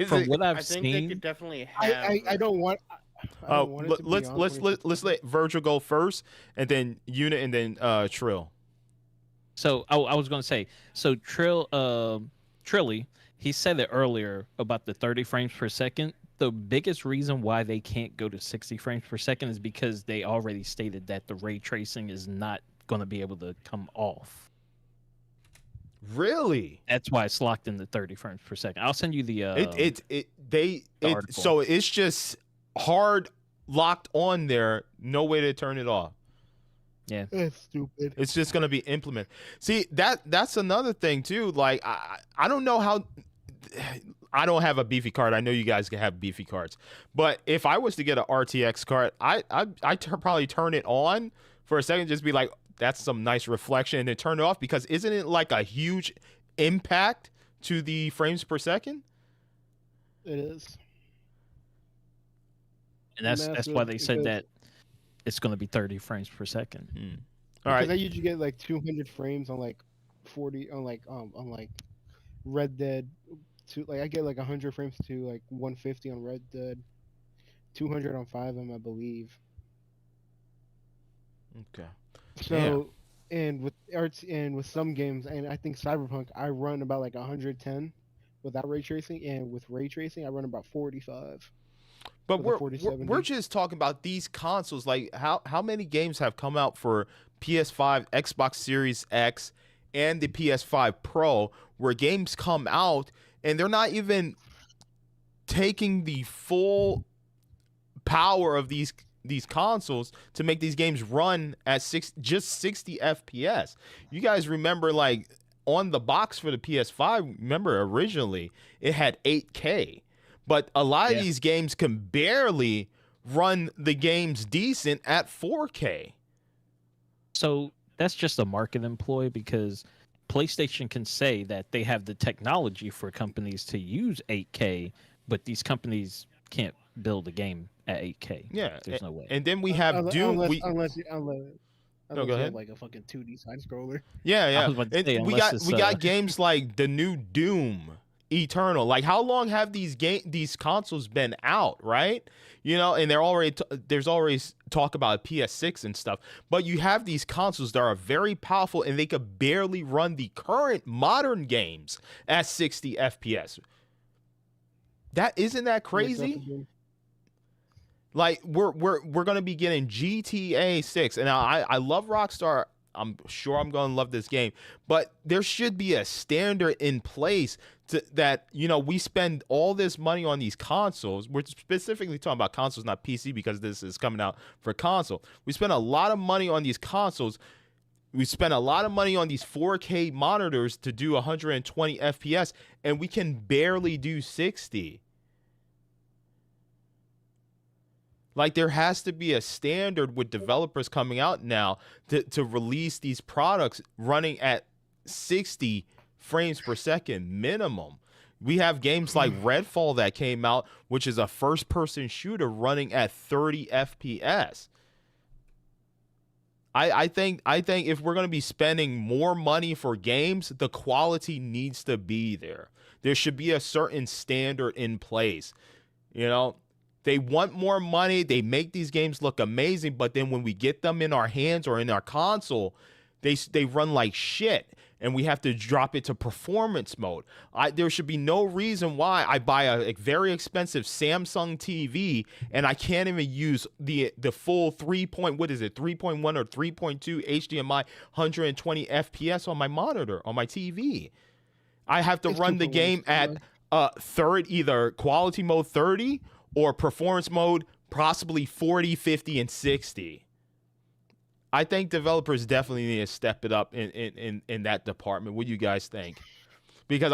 Speaker 2: From what
Speaker 4: I
Speaker 2: I've
Speaker 4: think they
Speaker 2: seen,
Speaker 4: could definitely have.
Speaker 3: I don't want. I don't want it to be on
Speaker 1: let's let Virgil go first, and then Unit, and then Trill.
Speaker 2: so I was gonna say, so Trilly, he said it earlier about the 30 frames per second. The biggest reason why they can't go to 60 frames per second is because they already stated that the ray tracing is not going to be able to come off.
Speaker 1: Really?
Speaker 2: That's why it's locked in the 30 frames per second. I'll send you the article.
Speaker 1: So it's just hard locked on there, no way to turn it off.
Speaker 3: That's stupid.
Speaker 1: It's just gonna be implemented. See, that's another thing too. Like I don't know how. I don't have a beefy card. I know you guys can have beefy cards, but if I was to get an RTX card, I'd probably turn it on for a second, just be like, that's some nice reflection, and then turn it off, because isn't it like a huge impact to the frames per second?
Speaker 3: It is.
Speaker 2: And that's
Speaker 3: Massive,
Speaker 2: why they said
Speaker 3: because-
Speaker 2: that it's going to be 30 frames per second.
Speaker 1: All right.
Speaker 3: Because I usually get like 200 frames on like 40 on like Red Dead. Like I get like 100 frames to like 150 on Red Dead, 200 on FiveM, I believe.
Speaker 1: Okay.
Speaker 3: So, and with arts and with some games, and I think Cyberpunk, I run about like 110 without ray tracing, and with ray tracing, I run about 45.
Speaker 1: But
Speaker 3: with a
Speaker 1: we're
Speaker 3: 4070.
Speaker 1: just talking about these consoles. Like how many games have come out for PS5, Xbox Series X, and the PS5 Pro, where games come out and they're not even taking the full power of these consoles to make these games run at just 60 FPS. You guys remember, like, on the box for the PS5, remember originally it had 8K, but a lot of these games can barely run the games decent at 4K.
Speaker 2: So that's just a marketing ploy, because PlayStation can say that they have the technology for companies to use 8K, but these companies can't build a game at 8K.
Speaker 1: Yeah,
Speaker 2: There's no way.
Speaker 1: And then we have Doom.
Speaker 3: Unless you
Speaker 1: go ahead.
Speaker 3: have like a fucking 2D side scroller.
Speaker 1: Yeah.
Speaker 2: was about to
Speaker 1: And
Speaker 2: say,
Speaker 1: we
Speaker 2: unless
Speaker 1: got
Speaker 2: it's,
Speaker 1: we got games like the new Doom Eternal. Like, how long have these consoles been out, right? You know, and there's already talk about PS6 and stuff. But you have these consoles that are very powerful, and they could barely run the current modern games at 60 FPS. Isn't that crazy? Like, we're gonna be getting GTA 6, and I love Rockstar. I'm sure I'm gonna love this game, but there should be a standard in place that, you know, we spend all this money on these consoles. We're specifically talking about consoles, not PC, because this is coming out for console. We spend a lot of money on these consoles. We spend a lot of money on these 4K monitors to do 120 FPS, and we can barely do 60. Like, there has to be a standard with developers coming out now to release these products running at 60 frames per second minimum. We have games like Redfall that came out, which is a first-person shooter running at 30 FPS. I think if we're going to be spending more money for games, the quality needs to be there. There should be a certain standard in place. You know, they want more money. They make these games look amazing, but then when we get them in our hands or in our console, they run like shit, and we have to drop it to performance mode. There should be no reason why I buy a very expensive Samsung TV and I can't even use the full 3.1 or 3.2 HDMI 120 FPS on my monitor on my TV. I have to run the game at either quality mode 30 or performance mode possibly 40, 50, and 60. I think developers definitely need to step it up in that department. What do you guys think? Because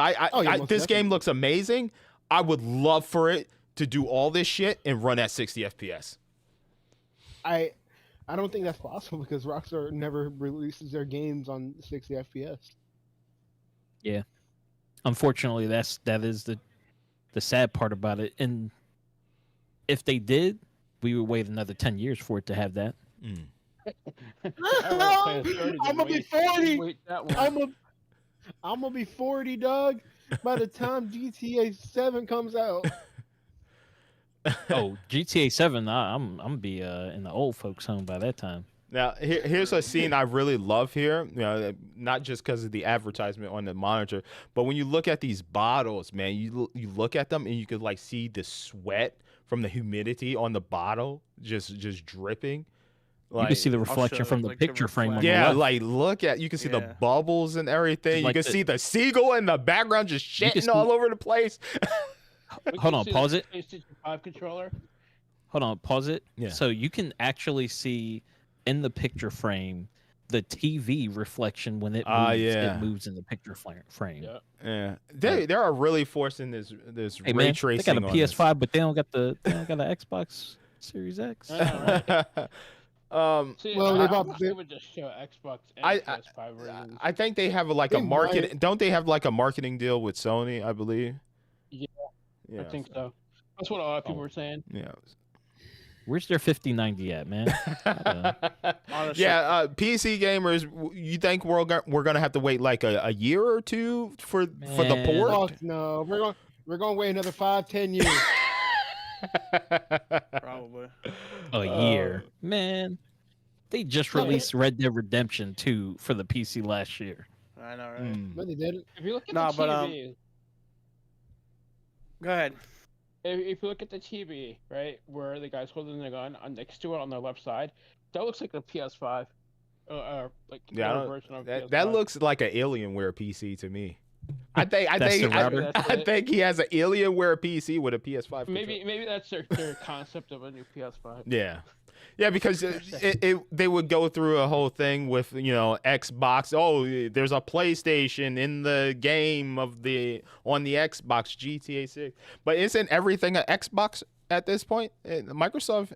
Speaker 1: this game looks amazing. I would love for it to do all this shit and run at 60 FPS.
Speaker 3: I don't think that's possible because Rockstar never releases their games on 60 FPS.
Speaker 2: Yeah. Unfortunately, that is the sad part about it. And if they did, we would wait another 10 years for it to have that.
Speaker 3: I'm gonna be 40. I'm gonna be 40, dog. By the time GTA 7 comes out.
Speaker 2: Oh, GTA 7, I'm gonna be in the old folks' home by that time.
Speaker 1: Now, here's a scene I really love here. You know, not just because of the advertisement on the monitor, but when you look at these bottles, man, you look at them and you could like see the sweat from the humidity on the bottle just dripping.
Speaker 2: Like, you can see the reflection from the picture frame.
Speaker 1: Yeah, like you can see the bubbles and everything.
Speaker 2: Like
Speaker 1: you can see the seagull in the background just shitting all over the place.
Speaker 2: Hold on, pause it.
Speaker 8: PlayStation 5 controller.
Speaker 2: Hold on, pause it.
Speaker 1: Yeah.
Speaker 2: So you can actually see in the picture frame the TV reflection when it moves. It moves in the picture frame.
Speaker 1: Yeah. They are really forcing this ray tracing.
Speaker 2: They got a PS5, but they don't got an Xbox Series X.
Speaker 8: See, they would just show Xbox and PS5 versions.
Speaker 1: I think they have a market. Don't they have like a marketing deal with Sony? I believe.
Speaker 8: Yeah, I think so. That's what a lot of people were saying.
Speaker 1: Yeah.
Speaker 2: Where's their 5090 at, man?
Speaker 1: Yeah, PC gamers, you think we're gonna have to wait like a year or two for the port?
Speaker 3: Fuck no, we're gonna wait another 5-10 years.
Speaker 4: Probably.
Speaker 2: A year, man. They just released Red Dead Redemption 2 for the PC last year.
Speaker 4: I know, right?
Speaker 3: No, they didn't.
Speaker 8: If you look at the TV,
Speaker 4: go ahead.
Speaker 8: If you look at the TV, right, where the guy's holding the gun next to it on the left side, that looks like the PS5, version of PS5.
Speaker 1: That looks like an Alienware PC to me. I think he has an Alienware PC with a PS5.
Speaker 8: Maybe that's their concept of a new PS5.
Speaker 1: Yeah, because they would go through a whole thing with Xbox. Oh, there's a PlayStation in the game on the Xbox GTA 6, but isn't everything an Xbox at this point? Microsoft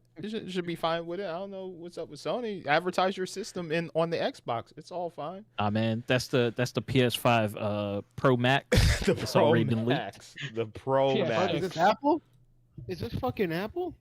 Speaker 1: should be fine with it. I don't know what's up with Sony. Advertise your system on the Xbox. It's all fine.
Speaker 2: Man, that's the PS5 Pro Max.
Speaker 1: The Pro Max. The Pro Max.
Speaker 3: Is this Apple? Is this fucking Apple?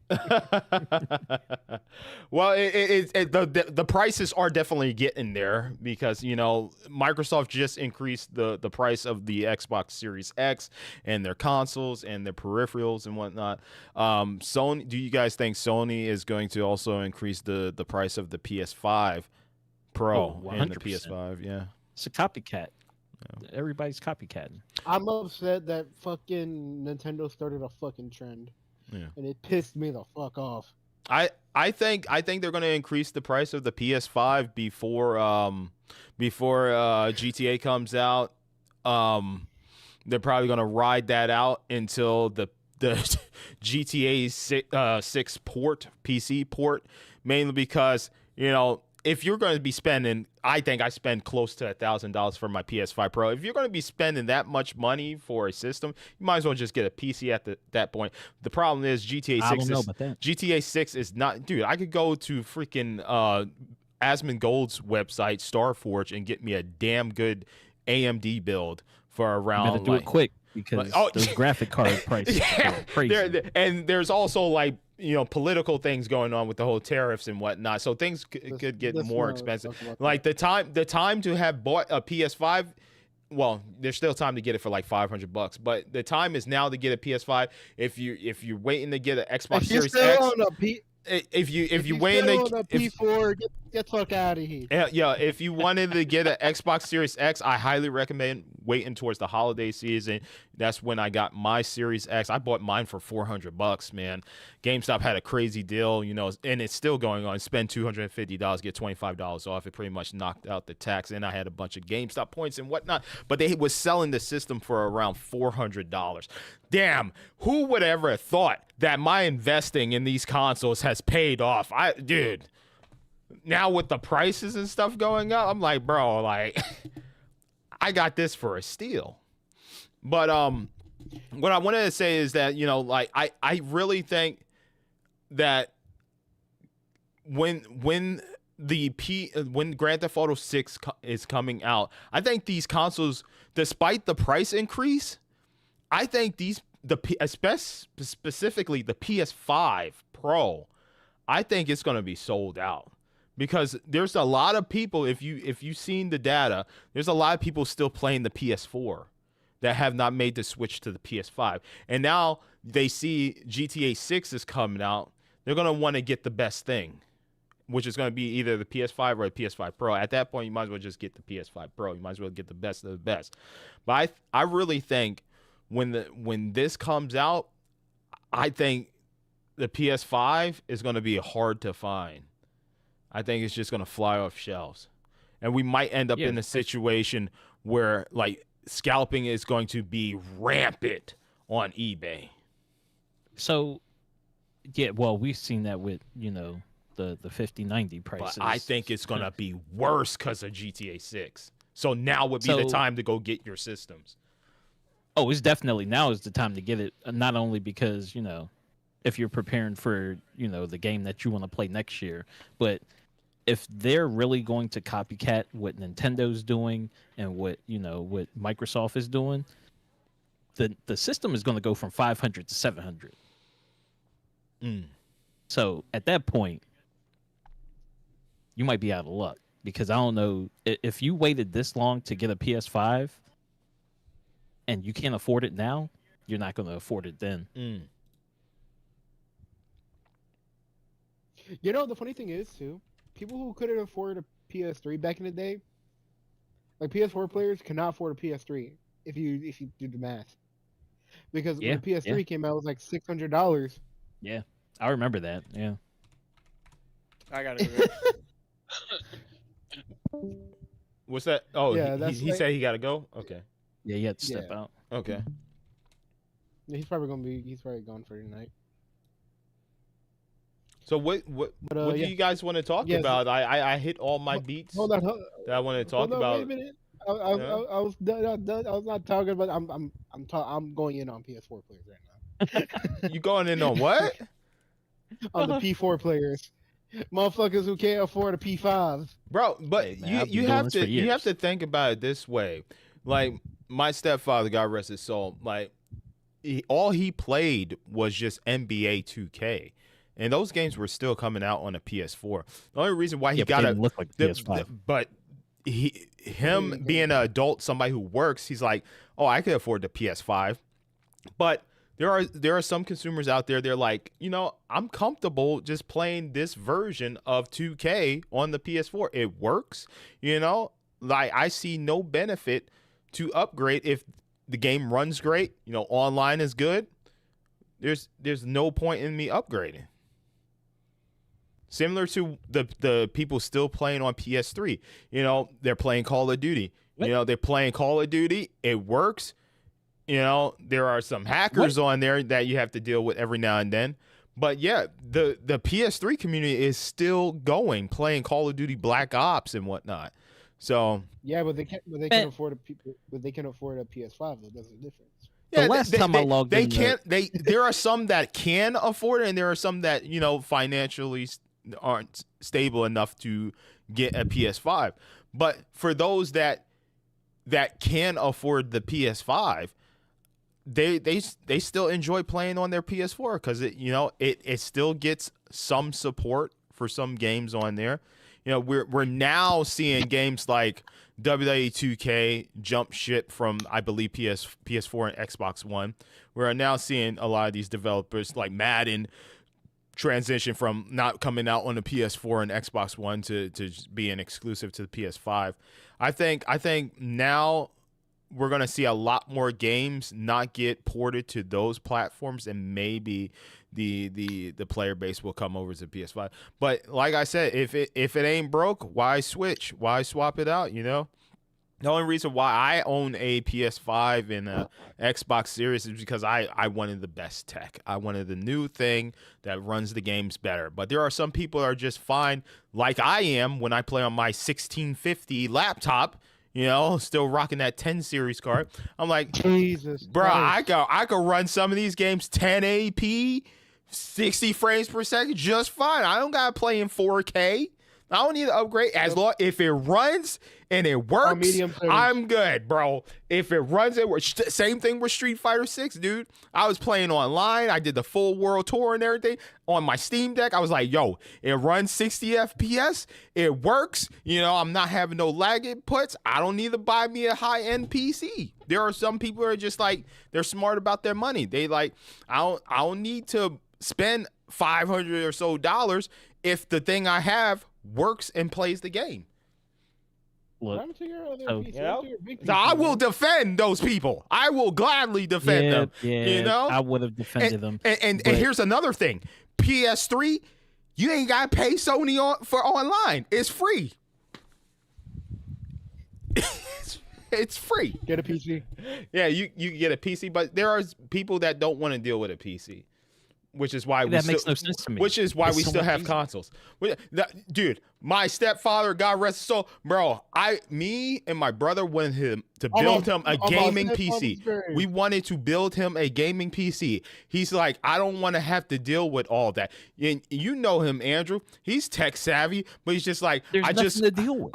Speaker 1: Well, the prices are definitely getting there because Microsoft just increased the price of the Xbox Series X and their consoles and their peripherals and whatnot. Sony, do you guys think Sony is going to also increase the price of the PS5 Pro and the PS5? Yeah,
Speaker 2: it's a copycat. Everybody's copycatting.
Speaker 3: I'm upset that fucking Nintendo started a fucking trend.
Speaker 1: Yeah.
Speaker 3: And it pissed me the fuck off.
Speaker 1: I think they're going to increase the price of the PS5 before GTA comes out. They're probably going to ride that out until the GTA 6 port, PC port, mainly because, if you're going to be spending, I think I spend close to $1,000 for my PS5 Pro. If you're going to be spending that much money for a system, you might as well just get a PC at that point. The problem is GTA 6 is not, dude. I could go to freaking Asmongold's website, StarForge, and get me a damn good AMD build for around.
Speaker 2: You better do it quick. because
Speaker 1: oh,
Speaker 2: those graphic card prices
Speaker 1: yeah,
Speaker 2: are crazy.
Speaker 1: and there's also like political things going on with the whole tariffs and whatnot, so things could get
Speaker 3: That's
Speaker 1: more
Speaker 3: what I was
Speaker 1: expensive.
Speaker 3: talking about.
Speaker 1: Like the time to have bought a PS5. Well, there's still time to get it for like $500, but the time is now to get a PS5. If you're waiting to get an Xbox
Speaker 3: If you're
Speaker 1: Series
Speaker 3: still
Speaker 1: X,
Speaker 3: on a P,
Speaker 1: if you
Speaker 3: you're
Speaker 1: waiting
Speaker 3: still
Speaker 1: to
Speaker 3: on a P4, get the fuck out of here.
Speaker 1: yeah, if you wanted to get an Xbox Series X, I highly recommend waiting towards the holiday season. That's when I got my Series X. I bought mine for $400, man. GameStop had a crazy deal, and it's still going on. Spend $250, get $25 off. It pretty much knocked out the tax, and I had a bunch of GameStop points and whatnot. But they was selling the system for around $400. Damn, who would ever have thought that my investing in these consoles has paid off? Dude. Now with the prices and stuff going up, I'm like, bro, like I got this for a steal. But what I wanted to say is that, like I really think that when Grand Theft Auto 6 is coming out, I think these consoles, despite the price increase, I think specifically the PS5 Pro, I think it's going to be sold out. Because there's a lot of people, if you've seen the data, there's a lot of people still playing the PS4 that have not made the switch to the PS5. And now they see GTA 6 is coming out. They're going to want to get the best thing, which is going to be either the PS5 or the PS5 Pro. At that point, you might as well just get the PS5 Pro. You might as well get the best of the best. But I really think when this comes out, I think the PS5 is going to be hard to find. I think it's just going to fly off shelves. And we might end up in a situation where like scalping is going to be rampant on eBay.
Speaker 2: So, yeah, well, we've seen that with, the 5090 prices.
Speaker 1: But I think it's going to be worse because of GTA 6. So now would be the time to go get your systems.
Speaker 2: Oh, it's definitely now is the time to get it. Not only because, if you're preparing for, the game that you want to play next year, but if they're really going to copycat what Nintendo's doing and what Microsoft is doing, the system is going to go from 500 to 700. So at that point, you might be out of luck, because I don't know if you waited this long to get a PS5 and you can't afford it now, you're not going to afford it then.
Speaker 3: The funny thing is too, people who couldn't afford a PS3 back in the day, like PS4 players, cannot afford a PS3 if you do the math. Because when the PS3 came out, it was like $600.
Speaker 2: Yeah, I remember that. Yeah,
Speaker 4: I got it.
Speaker 1: What's that? Oh,
Speaker 3: Yeah,
Speaker 1: he said he got to go. Okay.
Speaker 2: yeah, you had to step out.
Speaker 1: Okay.
Speaker 3: He's probably gone for tonight.
Speaker 1: So what do you guys want to talk about? I hit all my beats
Speaker 3: Hold on,
Speaker 1: that I want to talk about.
Speaker 3: Wait a minute. I was not talking about. I'm going in on PS4 players right now.
Speaker 1: You going in on what?
Speaker 3: On the P4 players, motherfuckers who can't afford a P5.
Speaker 1: Bro, but
Speaker 2: Hey, man, I've been
Speaker 1: you
Speaker 2: doing
Speaker 1: have
Speaker 2: this
Speaker 1: to
Speaker 2: for
Speaker 1: you have
Speaker 2: years.
Speaker 1: to think about it this way. Like my stepfather, God rest his soul, like all he played was just NBA 2K. And those games were still coming out on a PS4. The only reason why he
Speaker 2: But
Speaker 1: got
Speaker 2: they
Speaker 1: a
Speaker 2: didn't look like the PS5.
Speaker 1: but him being an adult, somebody who works, he's like, oh, I could afford the PS5. But there are some consumers out there. They're like, I'm comfortable just playing this version of 2K on the PS4. It works, Like I see no benefit to upgrade if the game runs great. Online is good. There's no point in me upgrading. Similar to the people still playing on PS3. They're playing Call of Duty. They're playing Call of Duty. It works. There are some hackers on there that you have to deal with every now and then. But yeah, the PS3 community is still going, playing Call of Duty Black Ops and whatnot. So
Speaker 3: Yeah, but they can afford a PS5. Though. That's the difference.
Speaker 2: The last time I logged
Speaker 1: they
Speaker 2: in,
Speaker 1: can't. There are some that can afford it, and there are some that financially aren't stable enough to get a PS5. But for those that can afford the PS5, they still enjoy playing on their PS4 because it still gets some support for some games on there. We're now seeing games like WWE 2K jump ship from, I believe, PS4 and Xbox One. We're now seeing a lot of these developers like Madden transition from not coming out on the PS4 and Xbox One to just being exclusive to the PS5. I think now we're going to see a lot more games not get ported to those platforms, and maybe the player base will come over to PS5. But like I said, if it ain't broke, why switch? Why swap it out, The only reason why I own a PS5 and a Xbox Series is because I wanted the best tech. I wanted the new thing that runs the games better. But there are some people that are just fine, like I am when I play on my 1650 laptop, still rocking that 10 series card. I'm like,
Speaker 3: Jesus,
Speaker 1: bro, I could run some of these games 1080p, 60 frames per second just fine. I don't gotta play in 4K. I don't need to upgrade as long if it runs and it works. I'm good, bro. If it runs, it works. Same thing with Street Fighter 6, dude. I was playing online. I did the full world tour and everything on my Steam Deck. I was like, yo, it runs 60 FPS. It works. I'm not having no lag inputs. I don't need to buy me a high-end PC. There are some people who are just like, they're smart about their money. They like, I don't need to spend $500 or so if the thing I have works and plays the game.
Speaker 2: Look,
Speaker 1: So I will defend those people. I will gladly defend them.
Speaker 2: Yeah, I would have defended them.
Speaker 1: And here's another thing: PS3, you ain't gotta pay Sony for online. It's free. It's free.
Speaker 3: Get a PC.
Speaker 1: Yeah, you can get a PC, but there are people that don't want to deal with a PC. Which is why
Speaker 2: that makes no sense to me.
Speaker 1: Which is why we still have consoles. Dude, my stepfather, God rest his soul, bro. Me and my brother wanted him to build him a gaming PC. We wanted to build him a gaming PC. He's like, I don't want to have to deal with all that. And you know him, Andrew. He's tech savvy, but he's just like,
Speaker 2: There's nothing to deal with.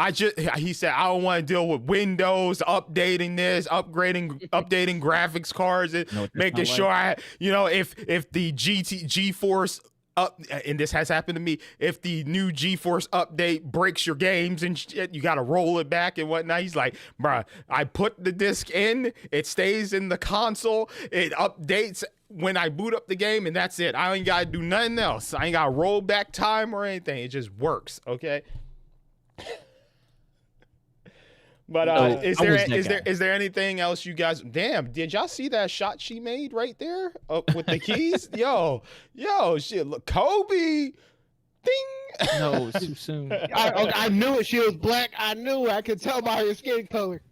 Speaker 1: He said, I don't want to deal with Windows, updating this, updating graphics cards, and making sure if the GeForce and this has happened to me, if the new GeForce update breaks your games and shit, you gotta roll it back and whatnot. He's like, bruh, I put the disc in, it stays in the console, it updates when I boot up the game, and that's it. I ain't gotta do nothing else. I ain't gotta roll back time or anything. It just works, okay? But is there anything else you guys? Damn, did y'all see that shot she made right there with the keys? yo, shit, look, Kobe, ding.
Speaker 2: No, it's too soon.
Speaker 3: I knew it. She was black. I knew it. I could tell by her skin color.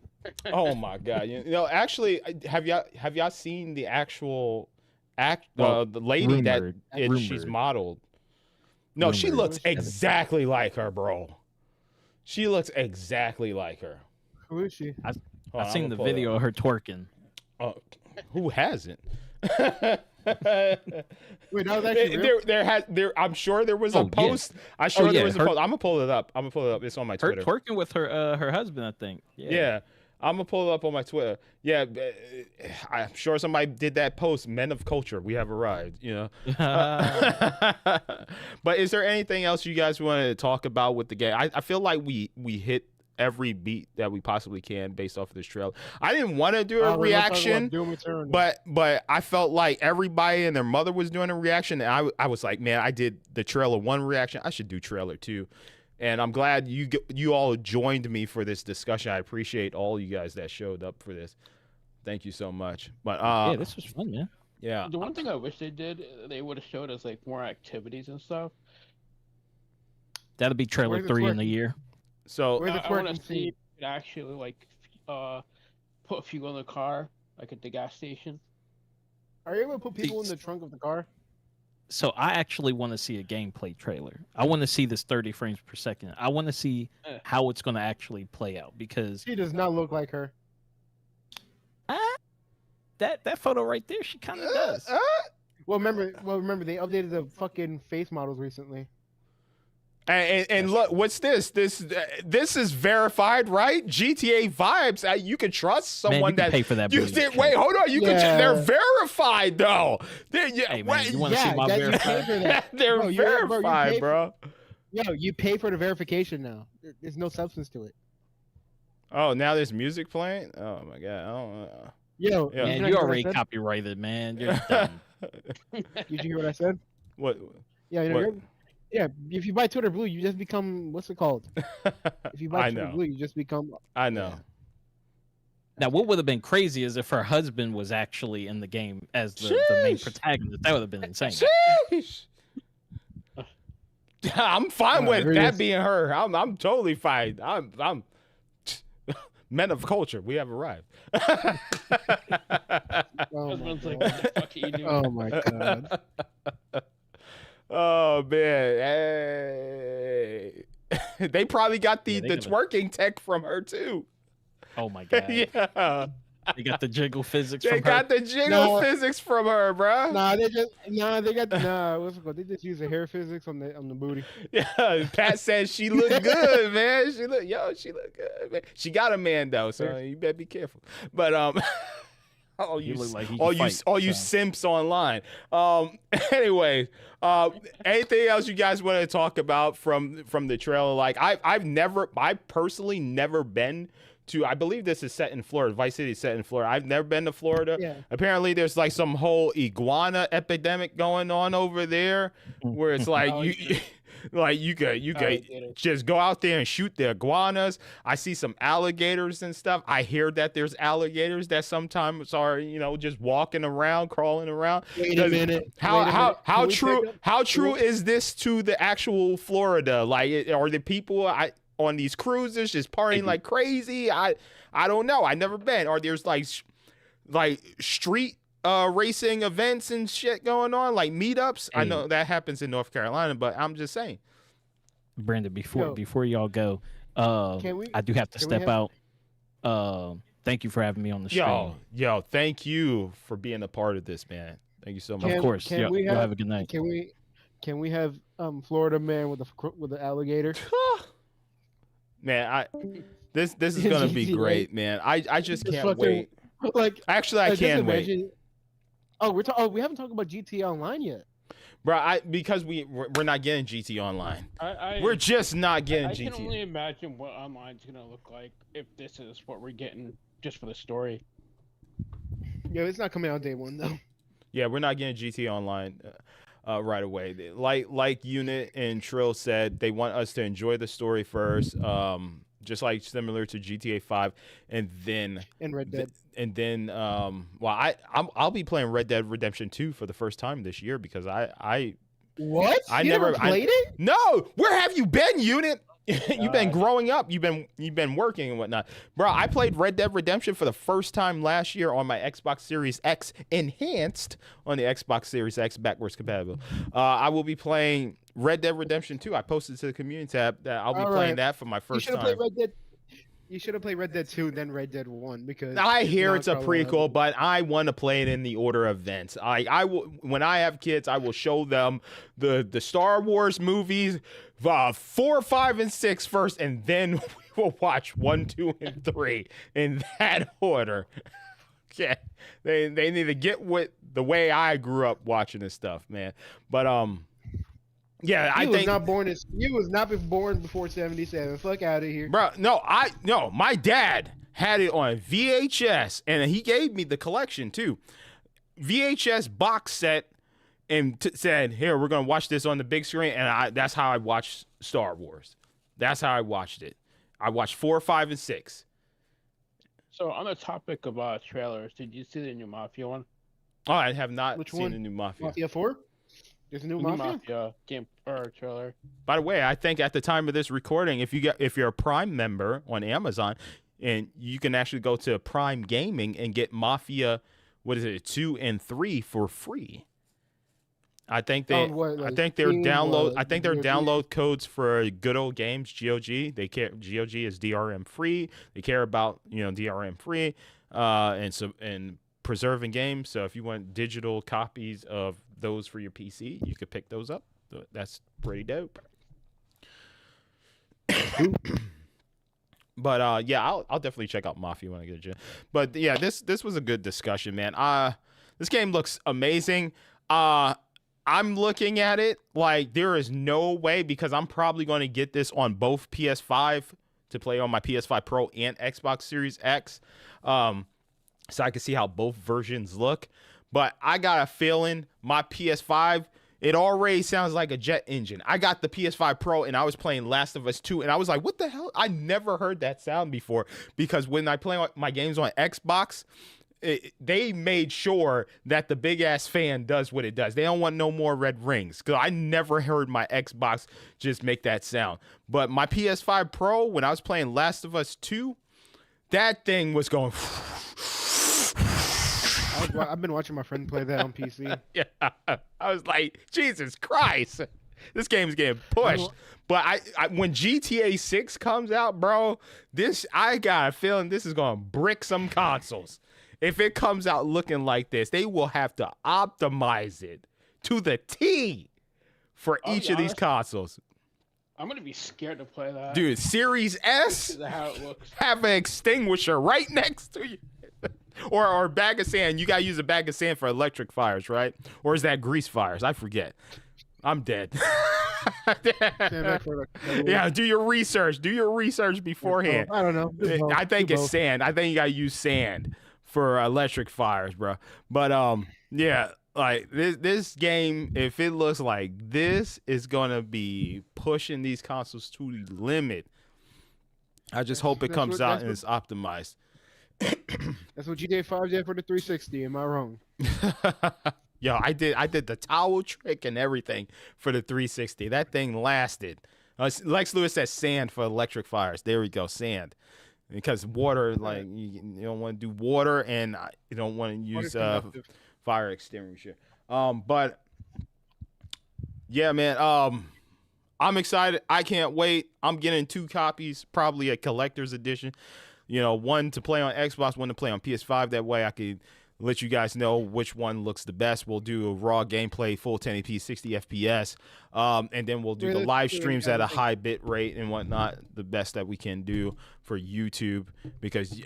Speaker 1: Oh my god! Actually, have y'all seen the actual the lady she's modeled? No, she looks exactly like her, bro. She looks exactly like her.
Speaker 3: Who is she?
Speaker 2: I've seen the video of her twerking.
Speaker 1: Oh, who hasn't?
Speaker 3: Wait, that was actually real?
Speaker 1: I'm sure there was a post. Yeah. There was a post. I'm gonna pull it up. It's on my Twitter.
Speaker 2: Twerking with her husband, I think.
Speaker 1: Yeah. I'm gonna pull it up on my Twitter. Yeah, I'm sure somebody did that post. Men of culture, we have arrived. But is there anything else you guys want to talk about with the game? I feel like we hit every beat that we possibly can based off of this trailer. I didn't want to do a reaction, but I felt like everybody and their mother was doing a reaction, and I was like, man, I did the trailer 1 reaction. I should do trailer 2. And I'm glad you all joined me for this discussion. I appreciate all you guys that showed up for this. Thank you so much. But
Speaker 2: yeah, this was fun, man.
Speaker 1: Yeah.
Speaker 8: The one thing I wish they did, they would have showed us like more activities and stuff.
Speaker 2: That'll be trailer 3 in the year.
Speaker 1: So
Speaker 8: I want to see it actually like put fuel in the car, like at the gas station.
Speaker 3: Are you able to put people in the trunk of the car?
Speaker 2: So I actually want to see a gameplay trailer. I want to see this 30 frames per second. I want to see how it's going to actually play out because
Speaker 3: she does not look like her.
Speaker 2: That photo right there, she kind of does.
Speaker 3: Well, remember they updated the fucking face models recently.
Speaker 1: And look, what's this? This is verified, right? GTA vibes. You can trust
Speaker 2: Man,
Speaker 1: someone
Speaker 2: you can
Speaker 1: that
Speaker 2: pay for that.
Speaker 1: you
Speaker 2: booty
Speaker 1: did.
Speaker 2: check.
Speaker 1: Wait, hold on. You can.
Speaker 3: Yeah.
Speaker 1: They're verified though.
Speaker 2: Hey man, you want to see my
Speaker 3: that you pay
Speaker 2: verified?
Speaker 3: for that.
Speaker 1: They're
Speaker 3: Bro, you pay
Speaker 1: verified,
Speaker 3: for-
Speaker 1: bro.
Speaker 3: Yo, you pay for the verification now. There's no substance to it.
Speaker 1: Oh, now there's music playing. Oh my god.
Speaker 3: Yo,
Speaker 1: Yeah.
Speaker 3: did
Speaker 2: Man,
Speaker 3: you
Speaker 2: you
Speaker 3: hear what I
Speaker 2: already
Speaker 3: said?
Speaker 2: copyrighted, man. You're done.
Speaker 3: Did you hear what I said?
Speaker 1: What?
Speaker 3: Yeah, you know,
Speaker 1: What?
Speaker 3: yeah. If you buy Twitter Blue, you just become what's it called? If you buy
Speaker 1: I
Speaker 3: Twitter
Speaker 1: know.
Speaker 3: Blue, you just become.
Speaker 1: I know.
Speaker 2: Now, what would have been crazy is if her husband was actually in the game as the main
Speaker 1: Sheesh.
Speaker 2: protagonist. That would have been insane.
Speaker 1: Sheesh. I'm fine
Speaker 3: Wow,
Speaker 1: with
Speaker 3: here it
Speaker 1: that
Speaker 3: is.
Speaker 1: being her. I'm totally fine. I'm men of culture. We have arrived.
Speaker 3: Oh my
Speaker 8: Husband's like,
Speaker 3: god.
Speaker 8: what the fuck are you doing?
Speaker 3: Oh my god.
Speaker 1: Oh man, hey. They probably got the
Speaker 2: Yeah, they
Speaker 1: the
Speaker 2: gotta-
Speaker 1: twerking tech from her too.
Speaker 2: Oh my god.
Speaker 1: Yeah,
Speaker 2: They got the jiggle physics
Speaker 1: they
Speaker 2: from
Speaker 1: got
Speaker 2: her.
Speaker 1: the jiggle
Speaker 3: No.
Speaker 1: physics from her, bruh.
Speaker 3: They got what's it called? They just use the hair physics on the booty.
Speaker 1: Yeah, Pat said she looked good, man. She look good, man. She got a man though, so you better be careful. But all
Speaker 2: He
Speaker 1: you
Speaker 2: look like he
Speaker 1: all
Speaker 2: can
Speaker 1: you
Speaker 2: fight,
Speaker 1: all you
Speaker 2: so.
Speaker 1: simps online. Anyway, anything else you guys want to talk about from the trailer? Like I personally never been to, I believe this is set in Florida. Vice City is set in Florida. I've never been to Florida.
Speaker 3: Yeah.
Speaker 1: Apparently there's like some whole iguana epidemic going on over there where it's like
Speaker 8: Oh,
Speaker 1: you like you could
Speaker 8: Alligators.
Speaker 1: just go out there and shoot the iguanas. I see some alligators and stuff. I hear that there's alligators that sometimes are, just walking around, crawling around.
Speaker 3: Wait a minute.
Speaker 1: How
Speaker 3: wait a
Speaker 1: how
Speaker 3: minute.
Speaker 1: how
Speaker 3: Can we
Speaker 1: true
Speaker 3: take
Speaker 1: how true is this to the actual Florida? Like, are the people on these cruises just partying like crazy? I don't know. I never been. Or there's like street racing events and shit going on, like meetups. I
Speaker 2: Hey.
Speaker 1: know that happens in North Carolina, but I'm just saying.
Speaker 2: Brandon,
Speaker 3: Yo.
Speaker 2: before y'all go,
Speaker 3: Can we-
Speaker 2: I do have to
Speaker 3: can we
Speaker 2: step
Speaker 3: have-
Speaker 2: out. Thank you for having me on the stream.
Speaker 1: Yo, thank you for being a part of this, man. Thank you so much.
Speaker 2: Of course.
Speaker 3: Can
Speaker 2: Y'all
Speaker 3: we
Speaker 2: y'all
Speaker 3: have-
Speaker 2: have a good night.
Speaker 3: Can we have Florida man with the alligator?
Speaker 1: Man, this is gonna be great, man. I just
Speaker 3: Just
Speaker 1: can't
Speaker 3: fucking-
Speaker 1: wait.
Speaker 3: Like
Speaker 1: Actually, I
Speaker 3: just
Speaker 1: can wait.
Speaker 3: imagine- we haven't talked about GTA Online yet.
Speaker 1: Bro, because we're not getting GT Online.
Speaker 8: I
Speaker 1: We're just not
Speaker 8: I
Speaker 1: getting
Speaker 8: can
Speaker 1: GT.
Speaker 8: only imagine what online's gonna look like if this is what we're getting just for the story.
Speaker 3: Yo, it's not coming out day one though.
Speaker 1: Yeah, we're not getting GT Online right away. Like Unit and Trill said, they want us to enjoy the story first, just like similar to GTA 5, and then
Speaker 3: And Red Dead.
Speaker 1: I'll be playing Red Dead Redemption 2 for the first time this year because I
Speaker 3: What?
Speaker 1: I
Speaker 3: You
Speaker 1: never-
Speaker 3: never played it?
Speaker 1: No, where have you been, Unit? You've been growing up. You've been working and whatnot, bro. I played Red Dead Redemption for the first time last year on my Xbox Series X enhanced on the Xbox Series X backwards compatible. I will be playing Red Dead Redemption 2. I posted to the community tab that I'll be
Speaker 3: All
Speaker 1: playing
Speaker 3: right.
Speaker 1: that for my
Speaker 3: You
Speaker 1: first
Speaker 3: should have
Speaker 1: time.
Speaker 3: played Red Dead. You should have played Red Dead 2, then Red Dead 1 because
Speaker 1: I hear
Speaker 3: now
Speaker 1: it's a
Speaker 3: probably
Speaker 1: prequel, but I want to play it in the order of events. I will when I have kids, I will show them the Star Wars movies, 4, 5, and 6 first, and then we will watch 1, 2, and 3 in that order. Yeah, they need to get with the way I grew up watching this stuff, man. But yeah, I
Speaker 3: You was
Speaker 1: think.
Speaker 3: not born. You was not born before 77. Fuck out of here.
Speaker 1: Bro, no, my dad had it on VHS, and he gave me the collection too. VHS box set, and said, "Here, we're gonna watch this on the big screen." And that's how I watched Star Wars. That's how I watched it. I watched 4, 5, and 6.
Speaker 8: So on the topic of trailers, did you see the new Mafia one?
Speaker 1: Oh, I have not
Speaker 3: Which
Speaker 1: seen
Speaker 3: one?
Speaker 1: the new Mafia.
Speaker 3: Mafia 4? There's a new
Speaker 8: The new
Speaker 3: Mafia?
Speaker 8: Mafia game or trailer.
Speaker 1: By the way, I think at the time of this recording, if you're a Prime member on Amazon, and you can actually go to Prime Gaming and get Mafia, 2 and 3 for free. I think they,
Speaker 3: On what,
Speaker 1: I
Speaker 3: like
Speaker 1: think their
Speaker 3: Steam,
Speaker 1: download,
Speaker 3: what,
Speaker 1: I think their
Speaker 3: GOG?
Speaker 1: download codes for Good Old Games GOG. GOG is DRM free. They care about DRM free, and preserving games. So if you want digital copies of those for your PC, you could pick those up. That's pretty dope. But yeah, I'll definitely check out Mafia when I get a chance. But yeah, this was a good discussion, man. This game looks amazing. I'm looking at it like there is no way, because I'm probably going to get this on both PS5 to play on my PS5 Pro and Xbox Series X, so I can see how both versions look. But I got a feeling my PS5, it already sounds like a jet engine. I got the PS5 Pro and I was playing Last of Us 2 and I was like, what the hell? I never heard that sound before, because when I play my games on Xbox, they made sure that the big ass fan does what it does. They don't want no more red rings, because I never heard my Xbox just make that sound. But my PS5 Pro, when I was playing Last of Us 2, that thing was going.
Speaker 3: I've been watching my friend play that on PC.
Speaker 1: Yeah, I was like, Jesus Christ, this game's getting pushed. But I when GTA 6 comes out, bro, I got a feeling this is gonna brick some consoles. If it comes out looking like this, they will have to optimize it to the T for each of these consoles.
Speaker 8: I'm gonna be scared to play that.
Speaker 1: Dude, Series S
Speaker 8: How it looks.
Speaker 1: have an extinguisher right next to you. or a bag of sand. You gotta use a bag of sand for electric fires, right? Or is that grease fires? I forget. I'm dead. Yeah, do your research. Do your research beforehand.
Speaker 3: I don't know.
Speaker 1: I think it's sand. I think you gotta use sand for electric fires, bro. But yeah, like this game, if it looks like this, is gonna be pushing these consoles to the limit. I just hope it comes out and it's optimized.
Speaker 3: That's what GTA 5 did for the 360. Am I wrong?
Speaker 1: Yo, I did the towel trick and everything for the 360. That thing lasted. Lex Lewis says sand for electric fires. There we go, sand. Because water, like you don't want to do water, and you don't want to use fire extinguisher. But yeah, man. I'm excited. I can't wait. I'm getting 2 copies, probably a collector's edition. You know, one to play on Xbox, one to play on PS5. That way I could let you guys know which one looks the best. We'll do a raw gameplay, full 1080p, 60 FPS. And then we'll do the live streams at a high bit rate and whatnot, the best that we can do for YouTube, because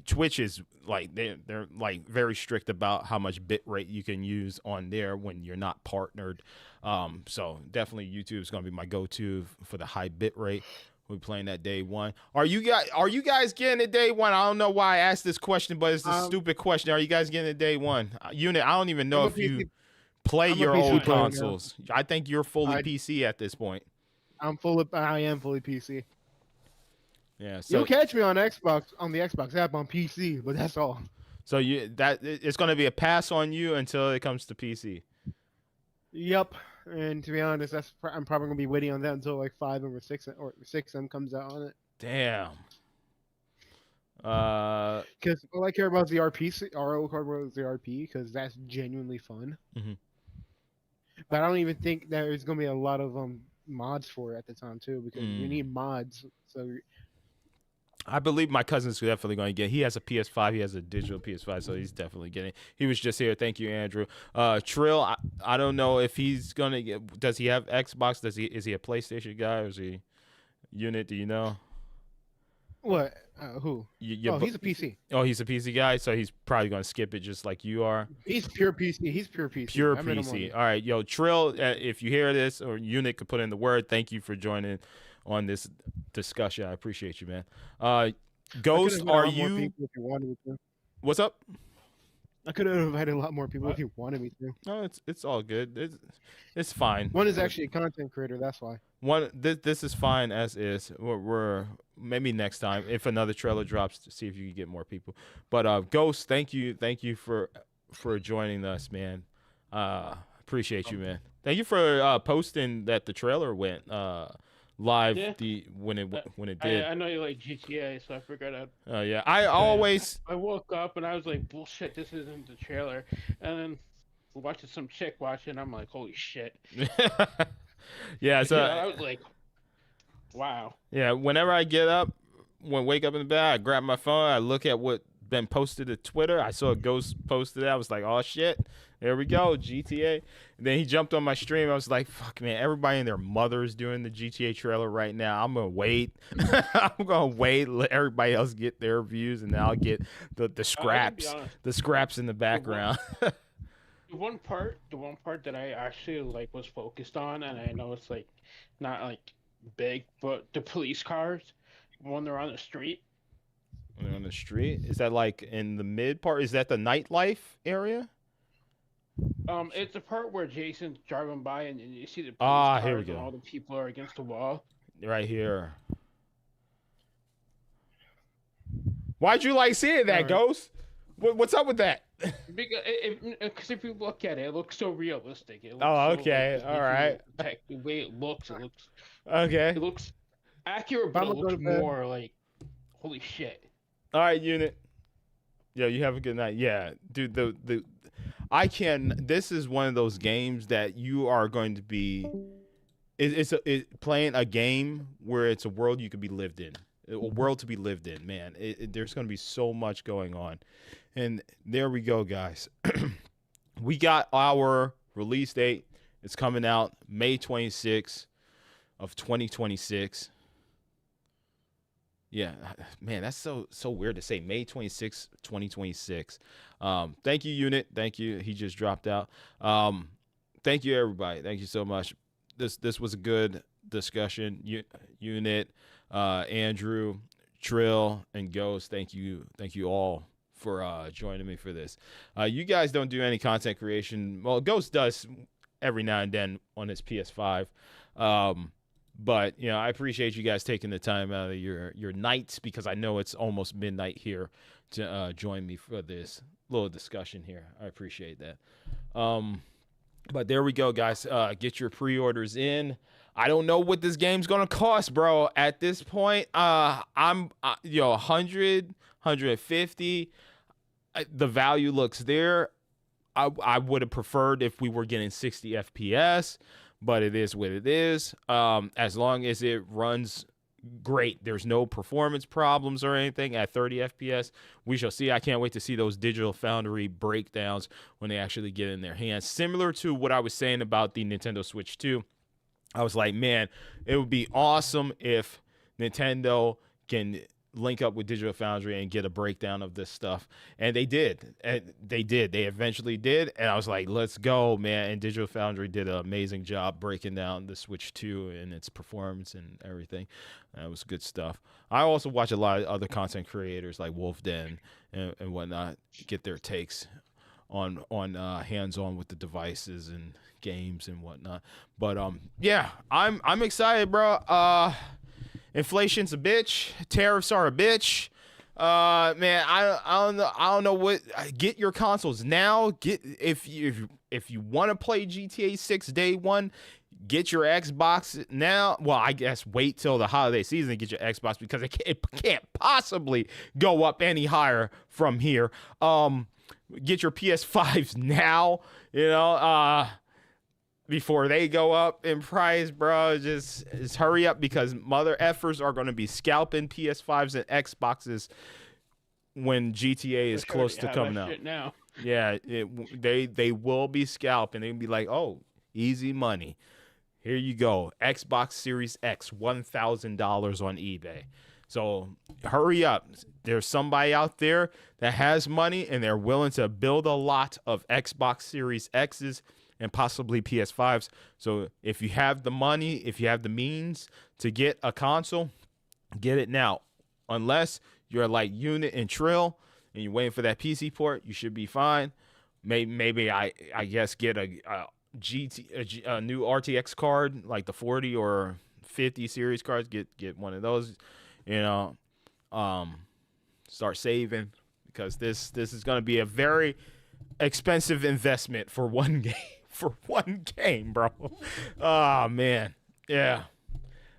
Speaker 1: Twitch is like, they're like very strict about how much bit rate you can use on there when you're not partnered. So definitely YouTube is going to be my go-to for the high bit rate. We're playing that day one. Are you guys getting it day one? I don't know why I asked this question, but it's a stupid question. Are you guys getting it day one? Unit, I don't even know if you play your old consoles. I think you're fully PC at this point.
Speaker 3: I am fully PC.
Speaker 1: Yeah, so
Speaker 3: you'll catch me on Xbox, on the Xbox app on PC, but that's all.
Speaker 1: So it's going to be a pass on you until it comes to PC.
Speaker 3: Yep. And to be honest, I'm probably gonna be waiting on that until like 5M or 6M comes out on it.
Speaker 1: Damn.
Speaker 3: Because all I care about is the RP, because that's genuinely fun.
Speaker 1: Mm-hmm.
Speaker 3: But I don't even think there's gonna be a lot of mods for it at the time too, because you need mods. So
Speaker 1: I believe my cousin's definitely going to get it. He has a PS5. He has a digital PS5, so he's definitely getting it. He was just here. Thank you, Andrew. Trill, I don't know if he's going to get... Does he have Xbox? Is he a PlayStation guy, or is he... Unit, do you know?
Speaker 3: What? Who? He's a PC.
Speaker 1: Oh, he's a PC guy, so he's probably going to skip it just like you are.
Speaker 3: He's pure PC. He's pure PC.
Speaker 1: Pure PC. All right, yo, Trill, if you hear this, or Unit could put in the word, thank you for joining on this discussion. I appreciate you, man. Ghost, are you... What's up?
Speaker 3: I could have invited a lot more people if you wanted me to.
Speaker 1: No, it's all good. It's fine.
Speaker 3: One is actually a content creator. That's why.
Speaker 1: This is fine as is. We're maybe next time if another trailer drops to see if you can get more people. But Ghost, thank you for joining us, man. Appreciate you, man. Thank you for posting that the trailer went live when it did.
Speaker 8: I know you like GTA, so I figured out.
Speaker 1: Oh yeah, I
Speaker 8: woke up and I was like, bullshit, this isn't the trailer. And then watching some chick watch it, and I'm like, holy shit.
Speaker 1: Yeah, so
Speaker 8: I was like, wow.
Speaker 1: Yeah, whenever I get up, wake up in the bed, I grab my phone, I look at what been posted to Twitter. I saw a Ghost posted it. I was like, oh shit, there we go, GTA. And then he jumped on my stream. I was like, fuck man, everybody and their mother's doing the GTA trailer right now. I'm gonna wait. I'm gonna wait. Let everybody else get their views, and then I'll get the scraps, the scraps in the background.
Speaker 8: The one part that I actually like was focused on, and I know it's like not like big, but the police cars when they're on the street.
Speaker 1: When they're on the street, is that like in the mid part? Is that the nightlife area?
Speaker 8: It's the part where Jason's driving by and you see the police
Speaker 1: Ah,
Speaker 8: cars
Speaker 1: here we
Speaker 8: and
Speaker 1: go.
Speaker 8: all the people are against the wall.
Speaker 1: Right here. Why'd you like seeing that,
Speaker 3: Alright.
Speaker 1: Ghost? What's up with that?
Speaker 8: Because if you look at it, it looks so realistic. It looks
Speaker 1: Oh,
Speaker 8: so,
Speaker 1: okay,
Speaker 8: like,
Speaker 1: all right.
Speaker 8: The way it looks
Speaker 1: Okay.
Speaker 8: it looks accurate, but
Speaker 3: I'ma
Speaker 8: it
Speaker 3: go
Speaker 8: looks
Speaker 3: to bed.
Speaker 8: more like holy shit.
Speaker 1: All right, unit. Yeah, you have a good night. Yeah, dude. This is one of those games that you are going to be. It's playing a game where it's a world you could be lived in. A world to be lived in, man. There's going to be so much going on. And there we go, guys. We got our release date. It's coming out May 26th of 2026. Yeah, man, that's so weird to say. May 26th, 2026. Thank you, Unit. Thank you. He just dropped out. Thank you, everybody. Thank you so much. This was a good discussion. Unit, Andrew, Trill, and Ghost. Thank you all for joining me for this. You guys don't do any content creation. Well, Ghost does every now and then on his PS5. But I appreciate you guys taking the time out of your nights, because I know it's almost midnight here, to join me for this little discussion here. I appreciate that. But there we go, guys. Get your pre-orders in. I don't know what this game's gonna cost, bro. At this point, I'm 100, 150. The value looks there. I would have preferred if we were getting 60 FPS, but it is what it is. As long as it runs great, there's no performance problems or anything at 30 FPS. We shall see. I can't wait to see those Digital Foundry breakdowns when they actually get in their hands. Similar to what I was saying about the Nintendo Switch 2. I was like, man, it would be awesome if Nintendo can link up with Digital Foundry and get a breakdown of this stuff. And they did. They eventually did. And I was like, let's go, man. And Digital Foundry did an amazing job breaking down the Switch 2 and its performance and everything. That was good stuff. I also watch a lot of other content creators like Wolf Den and whatnot get their takes on hands-on with the devices and games and whatnot. But yeah, I'm excited, bro. Inflation's a bitch. Tariffs are a bitch. Man, I don't know what. Get your consoles now. If you want to play GTA 6 day one, get your Xbox now. Well, I guess wait till the holiday season to get your Xbox, because it can't possibly go up any higher from here. Get your PS5s now. Before they go up in price, bro. Just hurry up, because mother effers are going to be scalping PS5s and Xboxes when GTA is close to coming out.
Speaker 8: Now.
Speaker 1: Yeah, they will be scalping. They'll be like, oh, easy money. Here you go. Xbox Series X, $1,000 on eBay. So hurry up. There's somebody out there that has money and they're willing to build a lot of Xbox Series X's and possibly PS5s. So if you have the money, if you have the means to get a console, get it now. Unless you're like Unit and Trill and you're waiting for that PC port, you should be fine. Maybe I guess get a new RTX card, like the 40 or 50 series cards. Get one of those. Start saving, because this is going to be a very expensive investment for one game. For one game, bro. Oh, man. Yeah.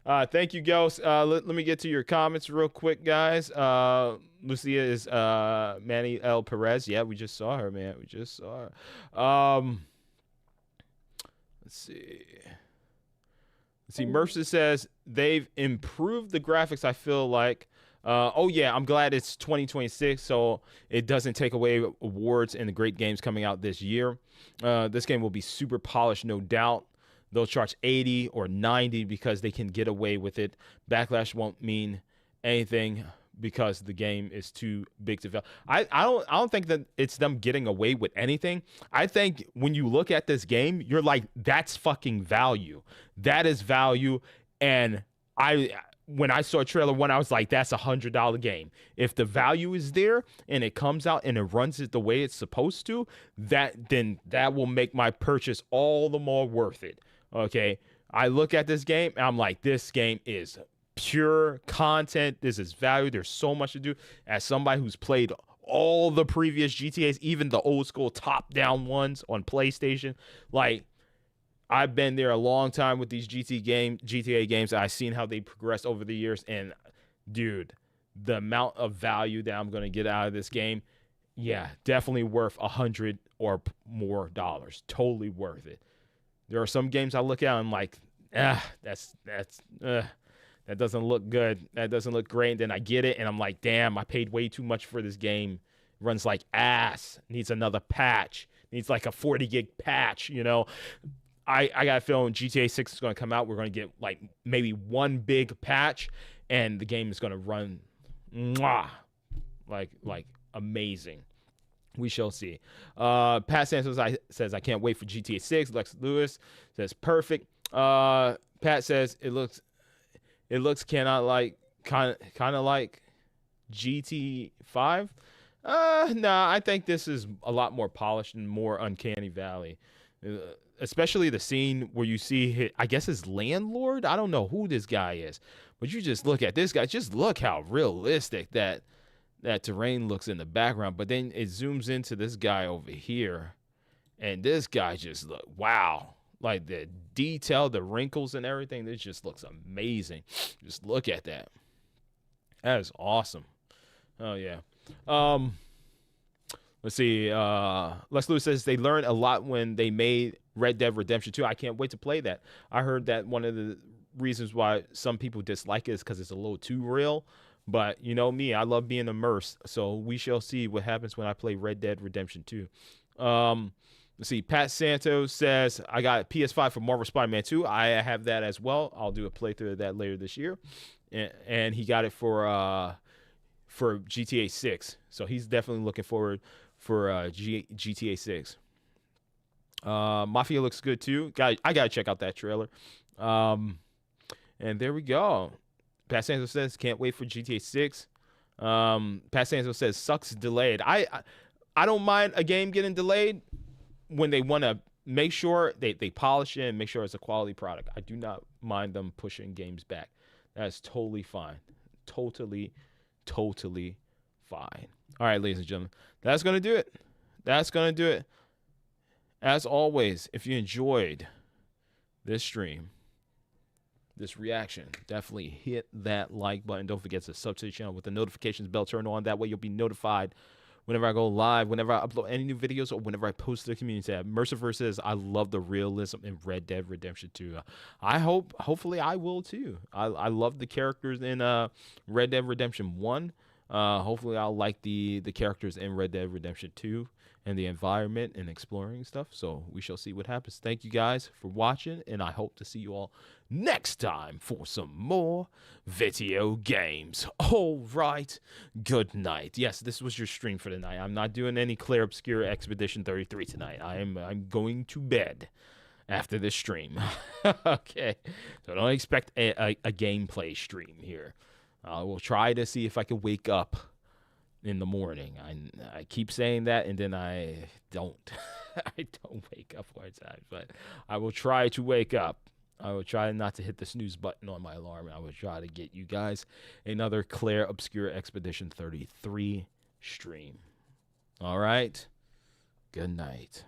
Speaker 1: Thank you, Ghost. Let me get to your comments real quick, guys. Lucia is Manny L. Perez. Yeah, we just saw her, man. We just saw her. Let's see. Mercer says they've improved the graphics, I feel like. Oh yeah, I'm glad it's 2026, so it doesn't take away awards and the great games coming out this year. This game will be super polished, no doubt. They'll charge 80 or 90 because they can get away with it. Backlash won't mean anything because the game is too big to fail. I don't think that it's them getting away with anything. I think when you look at this game, you're like, that's fucking value. That is value. And when I saw trailer 1, I was like, that's $100 game. If the value is there and it comes out and it runs it the way it's supposed to, then that will make my purchase all the more worth it. Okay, I look at this game and I'm like, this game is pure content. This is value. There's so much to do. As somebody who's played all the previous GTAs, even the old school top-down ones on PlayStation, like, I've been there a long time with these GTA games. I've seen how they progress over the years, and dude, the amount of value that I'm going to get out of this game, yeah, definitely worth $100 or more dollars. Totally worth it. There are some games I look at and I'm like, that doesn't look good. That doesn't look great. And then I get it and I'm like, damn, I paid way too much for this game. It runs like ass. Needs another patch. Needs like a 40 gig patch, you know. I got a feeling GTA 6 is going to come out. We're going to get like maybe one big patch and the game is going to run like amazing. We shall see. Pat Santos says, I can't wait for GTA 6. Lex Lewis says, perfect. Pat says, it looks kind of like GT5. Nah, I think this is a lot more polished and more Uncanny Valley. Especially the scene where you see, I guess his landlord. I don't know who this guy is, but you just look at this guy. Just look how realistic that terrain looks in the background. But then it zooms into this guy over here, and this guy just look, wow. Like the detail, the wrinkles and everything, this just looks amazing. Just look at that. That is awesome. Oh yeah. Let's see. Les Lewis says they learned a lot when they made Red Dead Redemption 2. I can't wait to play that. I heard that one of the reasons why some people dislike it is because it's a little too real. But you know me, I love being immersed. So we shall see what happens when I play Red Dead Redemption 2. Let's see. Pat Santos says, I got a PS5 for Marvel Spider-Man 2. I have that as well. I'll do a playthrough of that later this year. And he got it for GTA 6. So he's definitely looking forward for GTA 6. Mafia looks good too. I gotta check out that trailer. And there we go. Pat Santos says, can't wait for GTA 6. Pat Santos says, sucks delayed. I don't mind a game getting delayed when they want to make sure they polish it and make sure it's a quality product. I do not mind them pushing games back. That's totally fine. Totally fine. All right, ladies and gentlemen, that's going to do it. That's going to do it. As always, if you enjoyed this stream, this reaction, definitely hit that like button. Don't forget to subscribe to the channel with the notifications bell turned on. That way you'll be notified whenever I go live, whenever I upload any new videos, or whenever I post to the community tab. Mercifer says, I love the realism in Red Dead Redemption 2. Hopefully I will too. I love the characters in Red Dead Redemption 1. Hopefully I'll like the characters in Red Dead Redemption 2 and the environment and exploring stuff. So we shall see what happens. Thank you guys for watching, and I hope to see you all next time for some more video games. All right. Good night. Yes, this was your stream for tonight. I'm not doing any Claire Obscura Expedition 33 tonight. I'm going to bed after this stream. Okay. So don't expect a gameplay stream here. I will try to see if I can wake up in the morning. I keep saying that, and then I don't. I don't wake up more times, but I will try to wake up. I will try not to hit the snooze button on my alarm. I will try to get you guys another Claire Obscura Expedition 33 stream. All right. Good night.